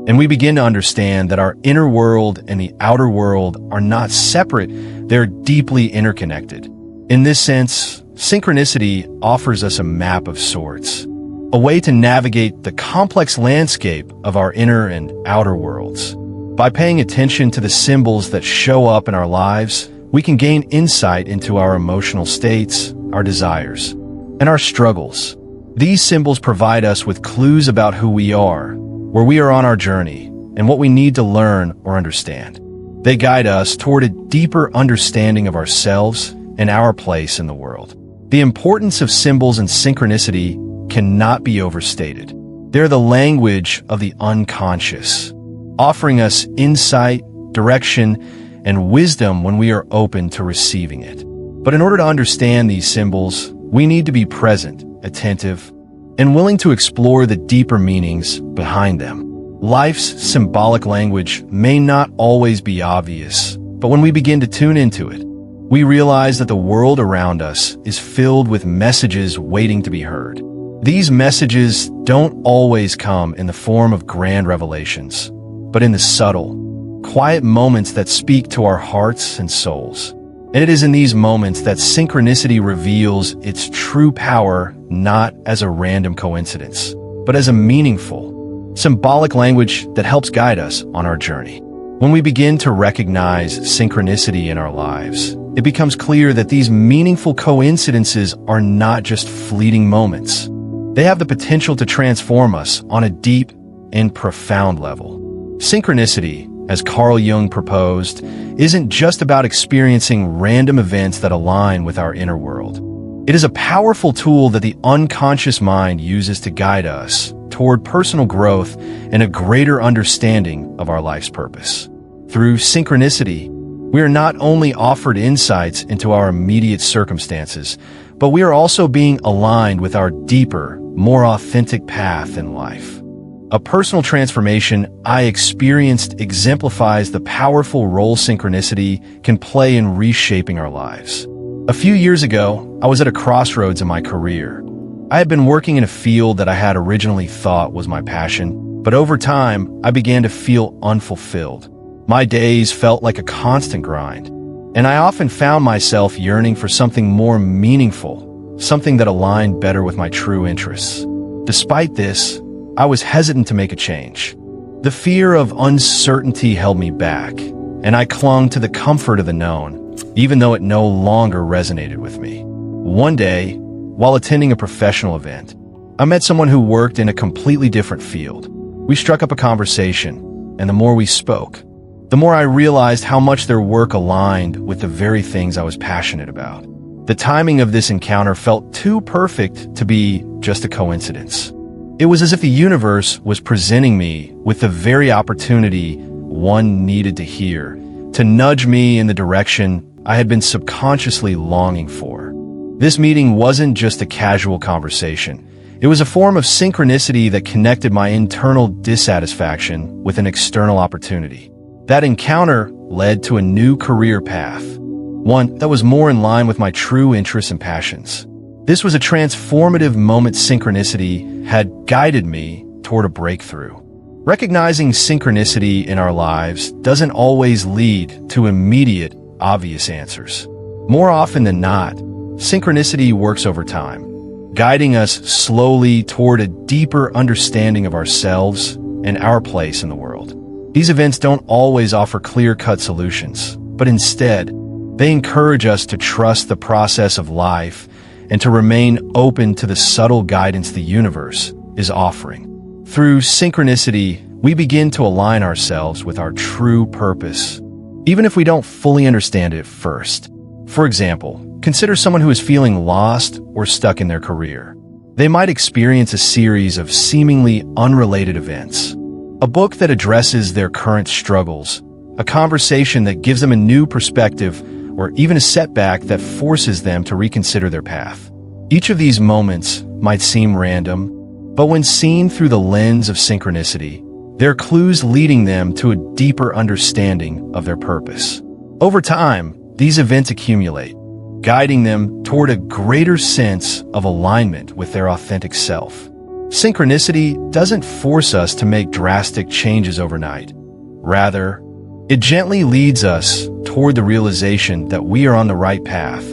and we begin to understand that our inner world and the outer world are not separate, they're deeply interconnected. In this sense, synchronicity offers us a map of sorts, a way to navigate the complex landscape of our inner and outer worlds. By paying attention to the symbols that show up in our lives, we can gain insight into our emotional states, our desires, and our struggles. These symbols provide us with clues about who we are, where we are on our journey, and what we need to learn or understand. They guide us toward a deeper understanding of ourselves and our place in the world. The importance of symbols and synchronicity cannot be overstated. They're the language of the unconscious, offering us insight, direction, and wisdom when we are open to receiving it. But in order to understand these symbols, we need to be present, attentive, and willing to explore the deeper meanings behind them. Life's symbolic language may not always be obvious, but when we begin to tune into it, we realize that the world around us is filled with messages waiting to be heard. These messages don't always come in the form of grand revelations, but in the subtle, quiet moments that speak to our hearts and souls. And it is in these moments that synchronicity reveals its true power, not as a random coincidence, but as a meaningful, symbolic language that helps guide us on our journey. When we begin to recognize synchronicity in our lives, it becomes clear that these meaningful coincidences are not just fleeting moments. They have the potential to transform us on a deep and profound level. Synchronicity, as Carl Jung proposed, isn't just about experiencing random events that align with our inner world. It is a powerful tool that the unconscious mind uses to guide us toward personal growth and a greater understanding of our life's purpose. Through synchronicity, we are not only offered insights into our immediate circumstances, but we are also being aligned with our deeper, more authentic path in life. A personal transformation I experienced exemplifies the powerful role synchronicity can play in reshaping our lives. A few years ago, I was at a crossroads in my career. I had been working in a field that I had originally thought was my passion, but over time, I began to feel unfulfilled. My days felt like a constant grind. and I often found myself yearning for something more meaningful, something that aligned better with my true interests. Despite this, I was hesitant to make a change. The fear of uncertainty held me back, and I clung to the comfort of the known, even though it no longer resonated with me. One day, while attending a professional event, I met someone who worked in a completely different field. We struck up a conversation, and the more we spoke, the more I realized how much their work aligned with the very things I was passionate about. The timing of this encounter felt too perfect to be just a coincidence. It was as if the universe was presenting me with the very opportunity one needed to hear, to nudge me in the direction I had been subconsciously longing for. This meeting wasn't just a casual conversation. It was a form of synchronicity that connected my internal dissatisfaction with an external opportunity. That encounter led to a new career path, one that was more in line with my true interests and passions. This was a transformative moment. Synchronicity had guided me toward a breakthrough. Recognizing synchronicity in our lives doesn't always lead to immediate, obvious answers. More often than not, synchronicity works over time, guiding us slowly toward a deeper understanding of ourselves and our place in the world. These events don't always offer clear-cut solutions, but instead, they encourage us to trust the process of life and to remain open to the subtle guidance the universe is offering. Through synchronicity, we begin to align ourselves with our true purpose, even if we don't fully understand it at first. For example, consider someone who is feeling lost or stuck in their career. They might experience a series of seemingly unrelated events. A book that addresses their current struggles, a conversation that gives them a new perspective, or even a setback that forces them to reconsider their path. Each of these moments might seem random, but when seen through the lens of synchronicity, they're clues leading them to a deeper understanding of their purpose. Over time, these events accumulate, guiding them toward a greater sense of alignment with their authentic self. Synchronicity doesn't force us to make drastic changes overnight. Rather, it gently leads us toward the realization that we are on the right path,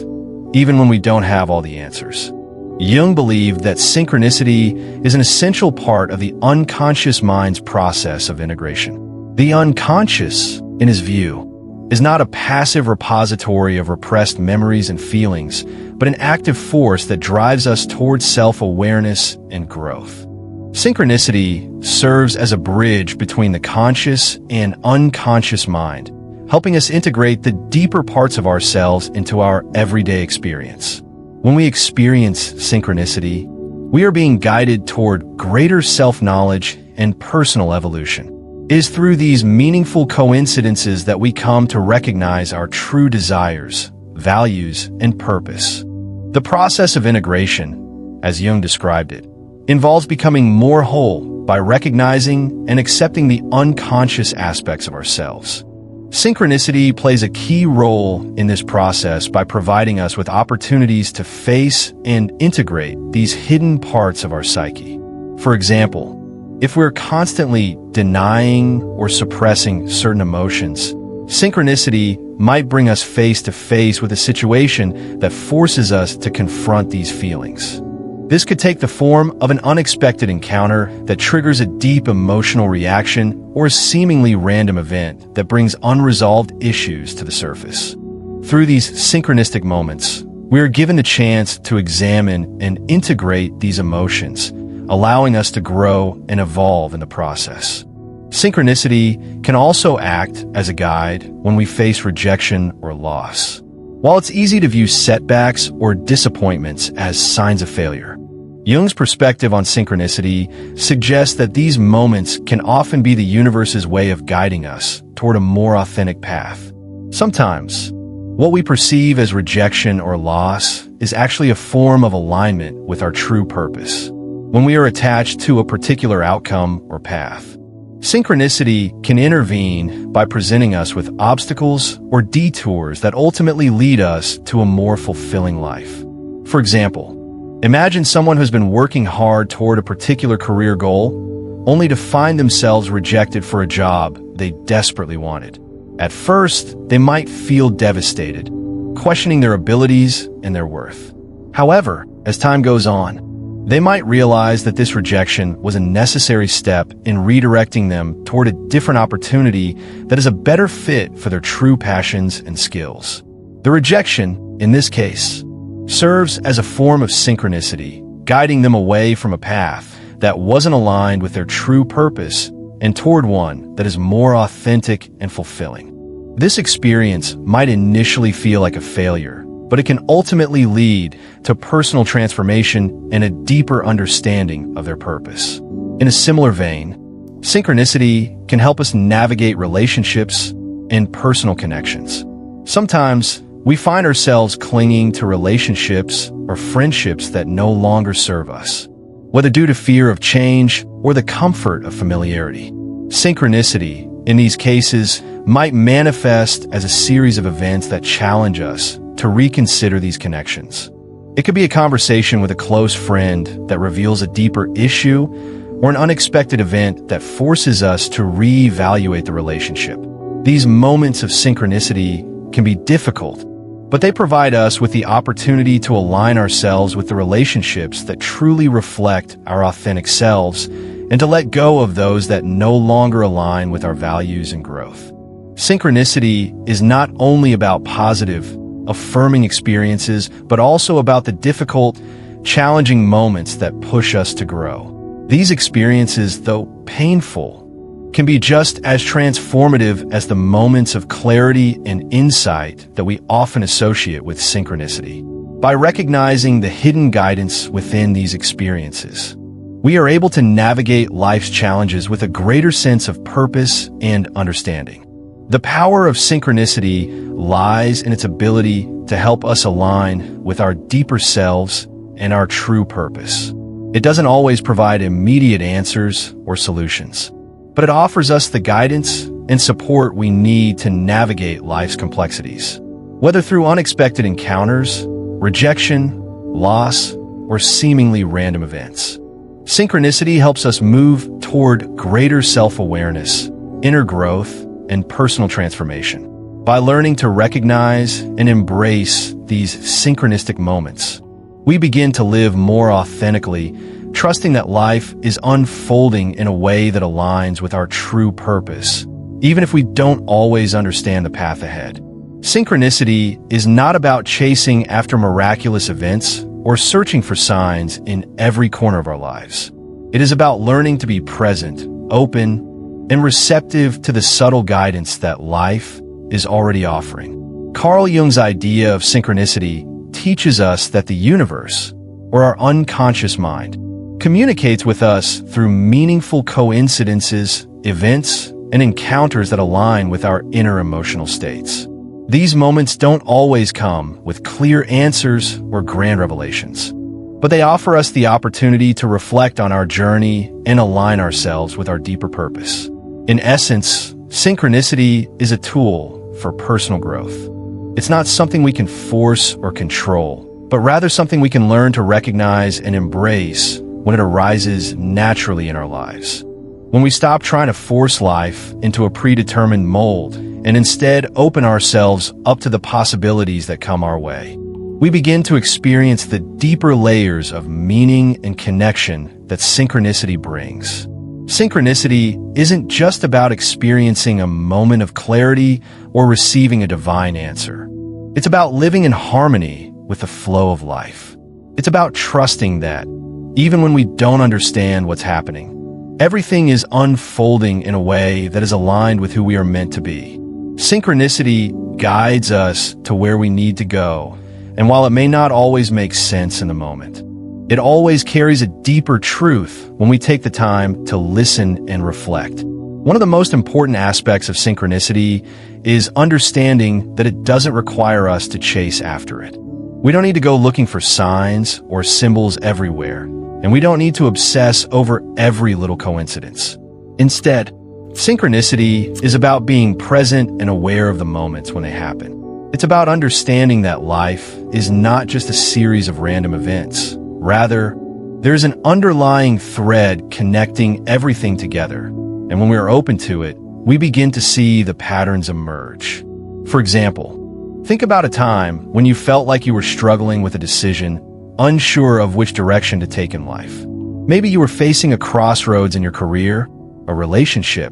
even when we don't have all the answers. Jung believed that synchronicity is an essential part of the unconscious mind's process of integration. The unconscious, in his view, is not a passive repository of repressed memories and feelings, but an active force that drives us towards self-awareness and growth. Synchronicity serves as a bridge between the conscious and unconscious mind, helping us integrate the deeper parts of ourselves into our everyday experience. When we experience synchronicity, we are being guided toward greater self-knowledge and personal evolution. It is through these meaningful coincidences that we come to recognize our true desires, values, and purpose. The process of integration, as Jung described it, involves becoming more whole by recognizing and accepting the unconscious aspects of ourselves. Synchronicity plays a key role in this process by providing us with opportunities to face and integrate these hidden parts of our psyche. For example, if we're constantly denying or suppressing certain emotions, synchronicity might bring us face to face with a situation that forces us to confront these feelings. This could take the form of an unexpected encounter that triggers a deep emotional reaction or a seemingly random event that brings unresolved issues to the surface. Through these synchronistic moments, we are given the chance to examine and integrate these emotions, allowing us to grow and evolve in the process. Synchronicity can also act as a guide when we face rejection or loss. While it's easy to view setbacks or disappointments as signs of failure, Jung's perspective on synchronicity suggests that these moments can often be the universe's way of guiding us toward a more authentic path. Sometimes, what we perceive as rejection or loss is actually a form of alignment with our true purpose, when we are attached to a particular outcome or path. Synchronicity can intervene by presenting us with obstacles or detours that ultimately lead us to a more fulfilling life. For example, imagine someone who's been working hard toward a particular career goal, only to find themselves rejected for a job they desperately wanted. At first, they might feel devastated, questioning their abilities and their worth. However, as time goes on, they might realize that this rejection was a necessary step in redirecting them toward a different opportunity that is a better fit for their true passions and skills. The rejection, in this case, serves as a form of synchronicity, guiding them away from a path that wasn't aligned with their true purpose and toward one that is more authentic and fulfilling. This experience might initially feel like a failure, but it can ultimately lead to personal transformation and a deeper understanding of their purpose. In a similar vein, synchronicity can help us navigate relationships and personal connections. Sometimes we find ourselves clinging to relationships or friendships that no longer serve us, whether due to fear of change or the comfort of familiarity. Synchronicity, in these cases, might manifest as a series of events that challenge us to reconsider these connections. It could be a conversation with a close friend that reveals a deeper issue, or an unexpected event that forces us to reevaluate the relationship. These moments of synchronicity can be difficult, but they provide us with the opportunity to align ourselves with the relationships that truly reflect our authentic selves and to let go of those that no longer align with our values and growth. Synchronicity is not only about positive, affirming experiences, but also about the difficult, challenging moments that push us to grow. These experiences, though painful, can be just as transformative as the moments of clarity and insight that we often associate with synchronicity. By recognizing the hidden guidance within these experiences, we are able to navigate life's challenges with a greater sense of purpose and understanding. The power of synchronicity lies in its ability to help us align with our deeper selves and our true purpose. It doesn't always provide immediate answers or solutions, but it offers us the guidance and support we need to navigate life's complexities. Whether through unexpected encounters, rejection, loss, or seemingly random events, synchronicity helps us move toward greater self-awareness, inner growth, and personal transformation. By learning to recognize and embrace these synchronistic moments, we begin to live more authentically, trusting that life is unfolding in a way that aligns with our true purpose, even if we don't always understand the path ahead. Synchronicity is not about chasing after miraculous events or searching for signs in every corner of our lives. It is about learning to be present, open, and receptive to the subtle guidance that life is already offering. Carl Jung's idea of synchronicity teaches us that the universe, or our unconscious mind, communicates with us through meaningful coincidences, events, and encounters that align with our inner emotional states. These moments don't always come with clear answers or grand revelations, but they offer us the opportunity to reflect on our journey and align ourselves with our deeper purpose. In essence, synchronicity is a tool for personal growth. It's not something we can force or control, but rather something we can learn to recognize and embrace when it arises naturally in our lives. When we stop trying to force life into a predetermined mold and instead open ourselves up to the possibilities that come our way, we begin to experience the deeper layers of meaning and connection that synchronicity brings. Synchronicity isn't just about experiencing a moment of clarity or receiving a divine answer. It's about living in harmony with the flow of life. It's about trusting that, even when we don't understand what's happening, everything is unfolding in a way that is aligned with who we are meant to be. Synchronicity guides us to where we need to go, and while it may not always make sense in the moment, it always carries a deeper truth when we take the time to listen and reflect. One of the most important aspects of synchronicity is understanding that it doesn't require us to chase after it. We don't need to go looking for signs or symbols everywhere, and we don't need to obsess over every little coincidence. Instead, synchronicity is about being present and aware of the moments when they happen. It's about understanding that life is not just a series of random events. Rather, there's an underlying thread connecting everything together, and when we are open to it, we begin to see the patterns emerge. For example, think about a time when you felt like you were struggling with a decision, unsure of which direction to take in life. Maybe you were facing a crossroads in your career, a relationship,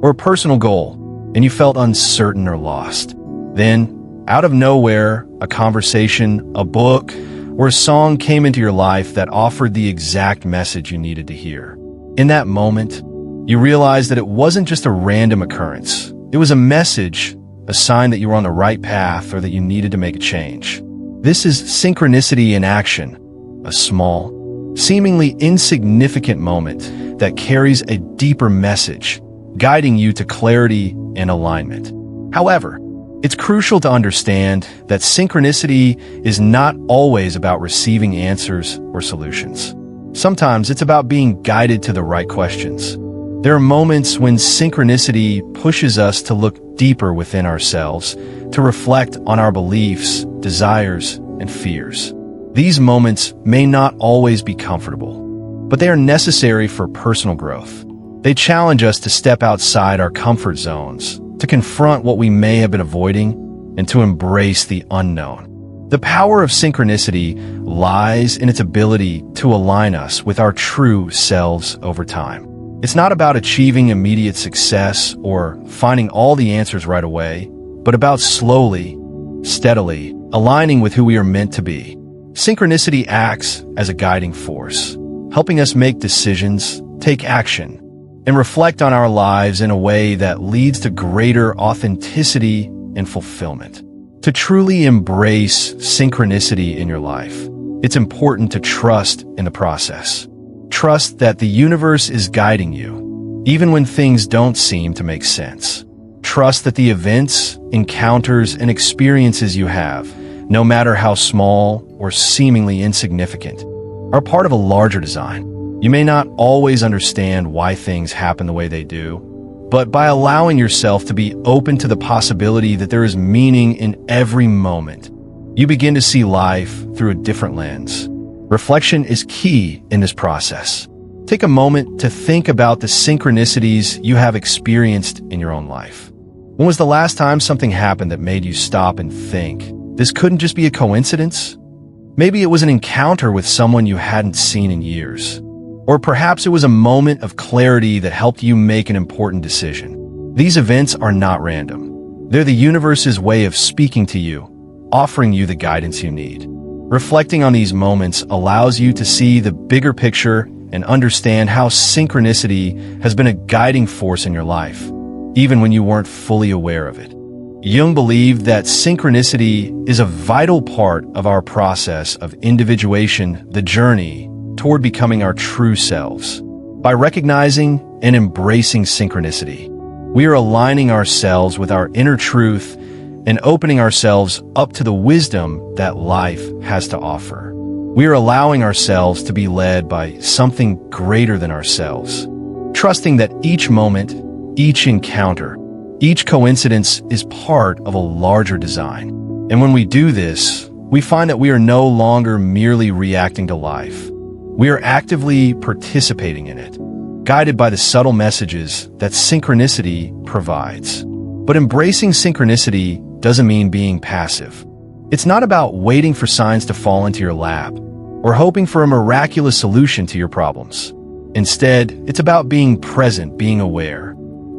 or a personal goal, and you felt uncertain or lost. Then, out of nowhere, a conversation, a book, or a song came into your life that offered the exact message you needed to hear. In that moment, you realized that it wasn't just a random occurrence. It was a message, a sign that you were on the right path or that you needed to make a change. This is synchronicity in action, a small, seemingly insignificant moment that carries a deeper message, guiding you to clarity and alignment. However, it's crucial to understand that synchronicity is not always about receiving answers or solutions. Sometimes it's about being guided to the right questions. There are moments when synchronicity pushes us to look deeper within ourselves, to reflect on our beliefs, desires, and fears. These moments may not always be comfortable, but they are necessary for personal growth. They challenge us to step outside our comfort zones, to confront what we may have been avoiding, and to embrace the unknown. The power of synchronicity lies in its ability to align us with our true selves over time. It's not about achieving immediate success or finding all the answers right away, but about slowly, steadily aligning with who we are meant to be. Synchronicity acts as a guiding force, helping us make decisions, take action, and reflect on our lives in a way that leads to greater authenticity and fulfillment. To truly embrace synchronicity in your life, it's important to trust in the process. Trust that the universe is guiding you, even when things don't seem to make sense. Trust that the events, encounters, and experiences you have, no matter how small or seemingly insignificant, are part of a larger design. You may not always understand why things happen the way they do, but by allowing yourself to be open to the possibility that there is meaning in every moment, you begin to see life through a different lens. Reflection is key in this process. Take a moment to think about the synchronicities you have experienced in your own life. When was the last time something happened that made you stop and think, this couldn't just be a coincidence? Maybe it was an encounter with someone you hadn't seen in years. Or perhaps it was a moment of clarity that helped you make an important decision. These events are not random. They're the universe's way of speaking to you, offering you the guidance you need. Reflecting on these moments allows you to see the bigger picture and understand how synchronicity has been a guiding force in your life, even when you weren't fully aware of it. Jung believed that synchronicity is a vital part of our process of individuation, the journey toward becoming our true selves. By recognizing and embracing synchronicity, we are aligning ourselves with our inner truth and opening ourselves up to the wisdom that life has to offer. We are allowing ourselves to be led by something greater than ourselves, trusting that each moment, each encounter, each coincidence is part of a larger design. And when we do this, we find that we are no longer merely reacting to life. We are actively participating in it, guided by the subtle messages that synchronicity provides. But embracing synchronicity doesn't mean being passive. It's not about waiting for signs to fall into your lap or hoping for a miraculous solution to your problems. Instead, it's about being present, being aware,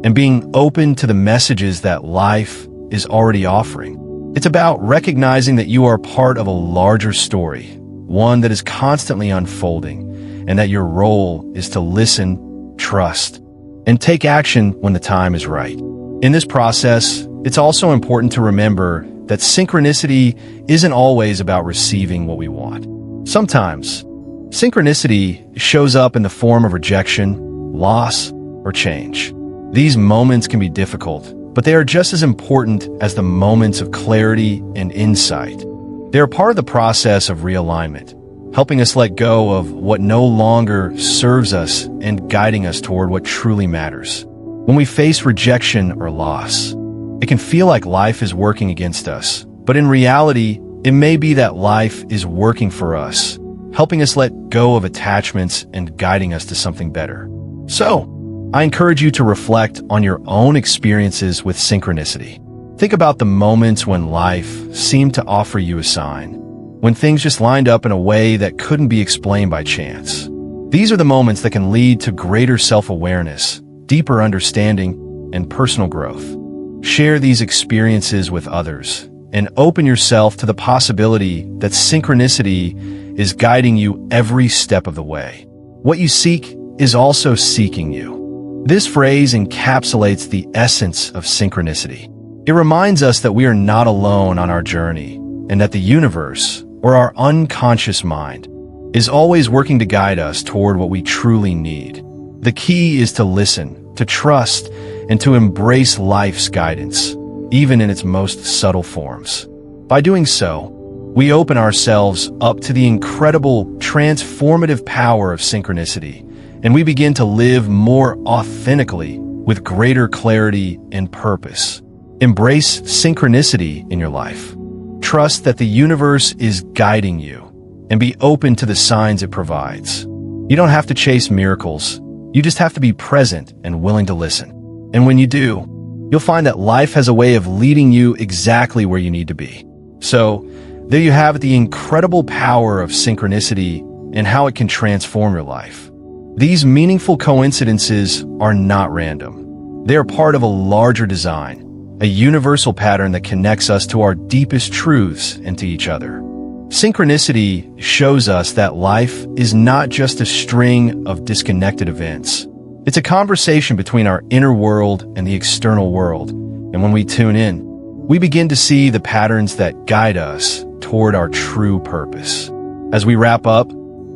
and being open to the messages that life is already offering. It's about recognizing that you are part of a larger story, one that is constantly unfolding, and that your role is to listen, trust, and take action when the time is right. In this process, it's also important to remember that synchronicity isn't always about receiving what we want. Sometimes, synchronicity shows up in the form of rejection, loss, or change. These moments can be difficult, but they are just as important as the moments of clarity and insight. They are part of the process of realignment, helping us let go of what no longer serves us and guiding us toward what truly matters. When we face rejection or loss, it can feel like life is working against us, but in reality, it may be that life is working for us, helping us let go of attachments and guiding us to something better. So, I encourage you to reflect on your own experiences with synchronicity. Think about the moments when life seemed to offer you a sign, when things just lined up in a way that couldn't be explained by chance. These are the moments that can lead to greater self-awareness, deeper understanding, and personal growth. Share these experiences with others and open yourself to the possibility that synchronicity is guiding you every step of the way. What you seek is also seeking you. This phrase encapsulates the essence of synchronicity. It reminds us that we are not alone on our journey and that the universe, or our unconscious mind, is always working to guide us toward what we truly need. The key is to listen, to trust, and to embrace life's guidance, even in its most subtle forms. By doing so, we open ourselves up to the incredible, transformative power of synchronicity, and we begin to live more authentically with greater clarity and purpose. Embrace synchronicity in your life. Trust that the universe is guiding you, and be open to the signs it provides. You don't have to chase miracles. You just have to be present and willing to listen. And when you do, you'll find that life has a way of leading you exactly where you need to be. So, there you have the incredible power of synchronicity and how it can transform your life. These meaningful coincidences are not random. They are part of a larger design, a universal pattern that connects us to our deepest truths and to each other. Synchronicity shows us that life is not just a string of disconnected events. It's a conversation between our inner world and the external world. And when we tune in, we begin to see the patterns that guide us toward our true purpose. As we wrap up,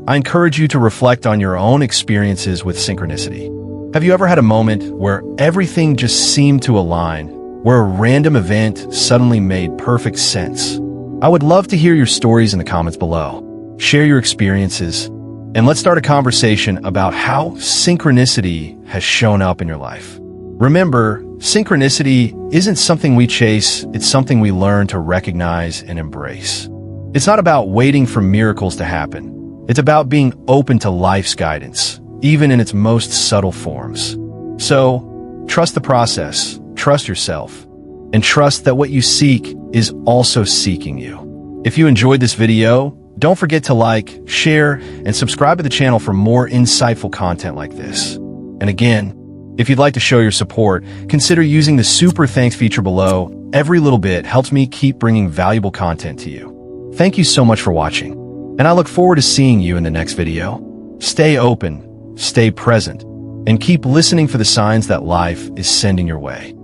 I encourage you to reflect on your own experiences with synchronicity. Have you ever had a moment where everything just seemed to align, where a random event suddenly made perfect sense? I would love to hear your stories in the comments below. Share your experiences, and let's start a conversation about how synchronicity has shown up in your life. Remember, synchronicity isn't something we chase, it's something we learn to recognize and embrace. It's not about waiting for miracles to happen. It's about being open to life's guidance, even in its most subtle forms. So, trust the process, trust yourself, and trust that what you seek is also seeking you. If you enjoyed this video, don't forget to like, share, and subscribe to the channel for more insightful content like this. And again, if you'd like to show your support, consider using the super thanks feature below. Every little bit helps me keep bringing valuable content to you. Thank you so much for watching, and I look forward to seeing you in the next video. Stay open, stay present, and keep listening for the signs that life is sending your way.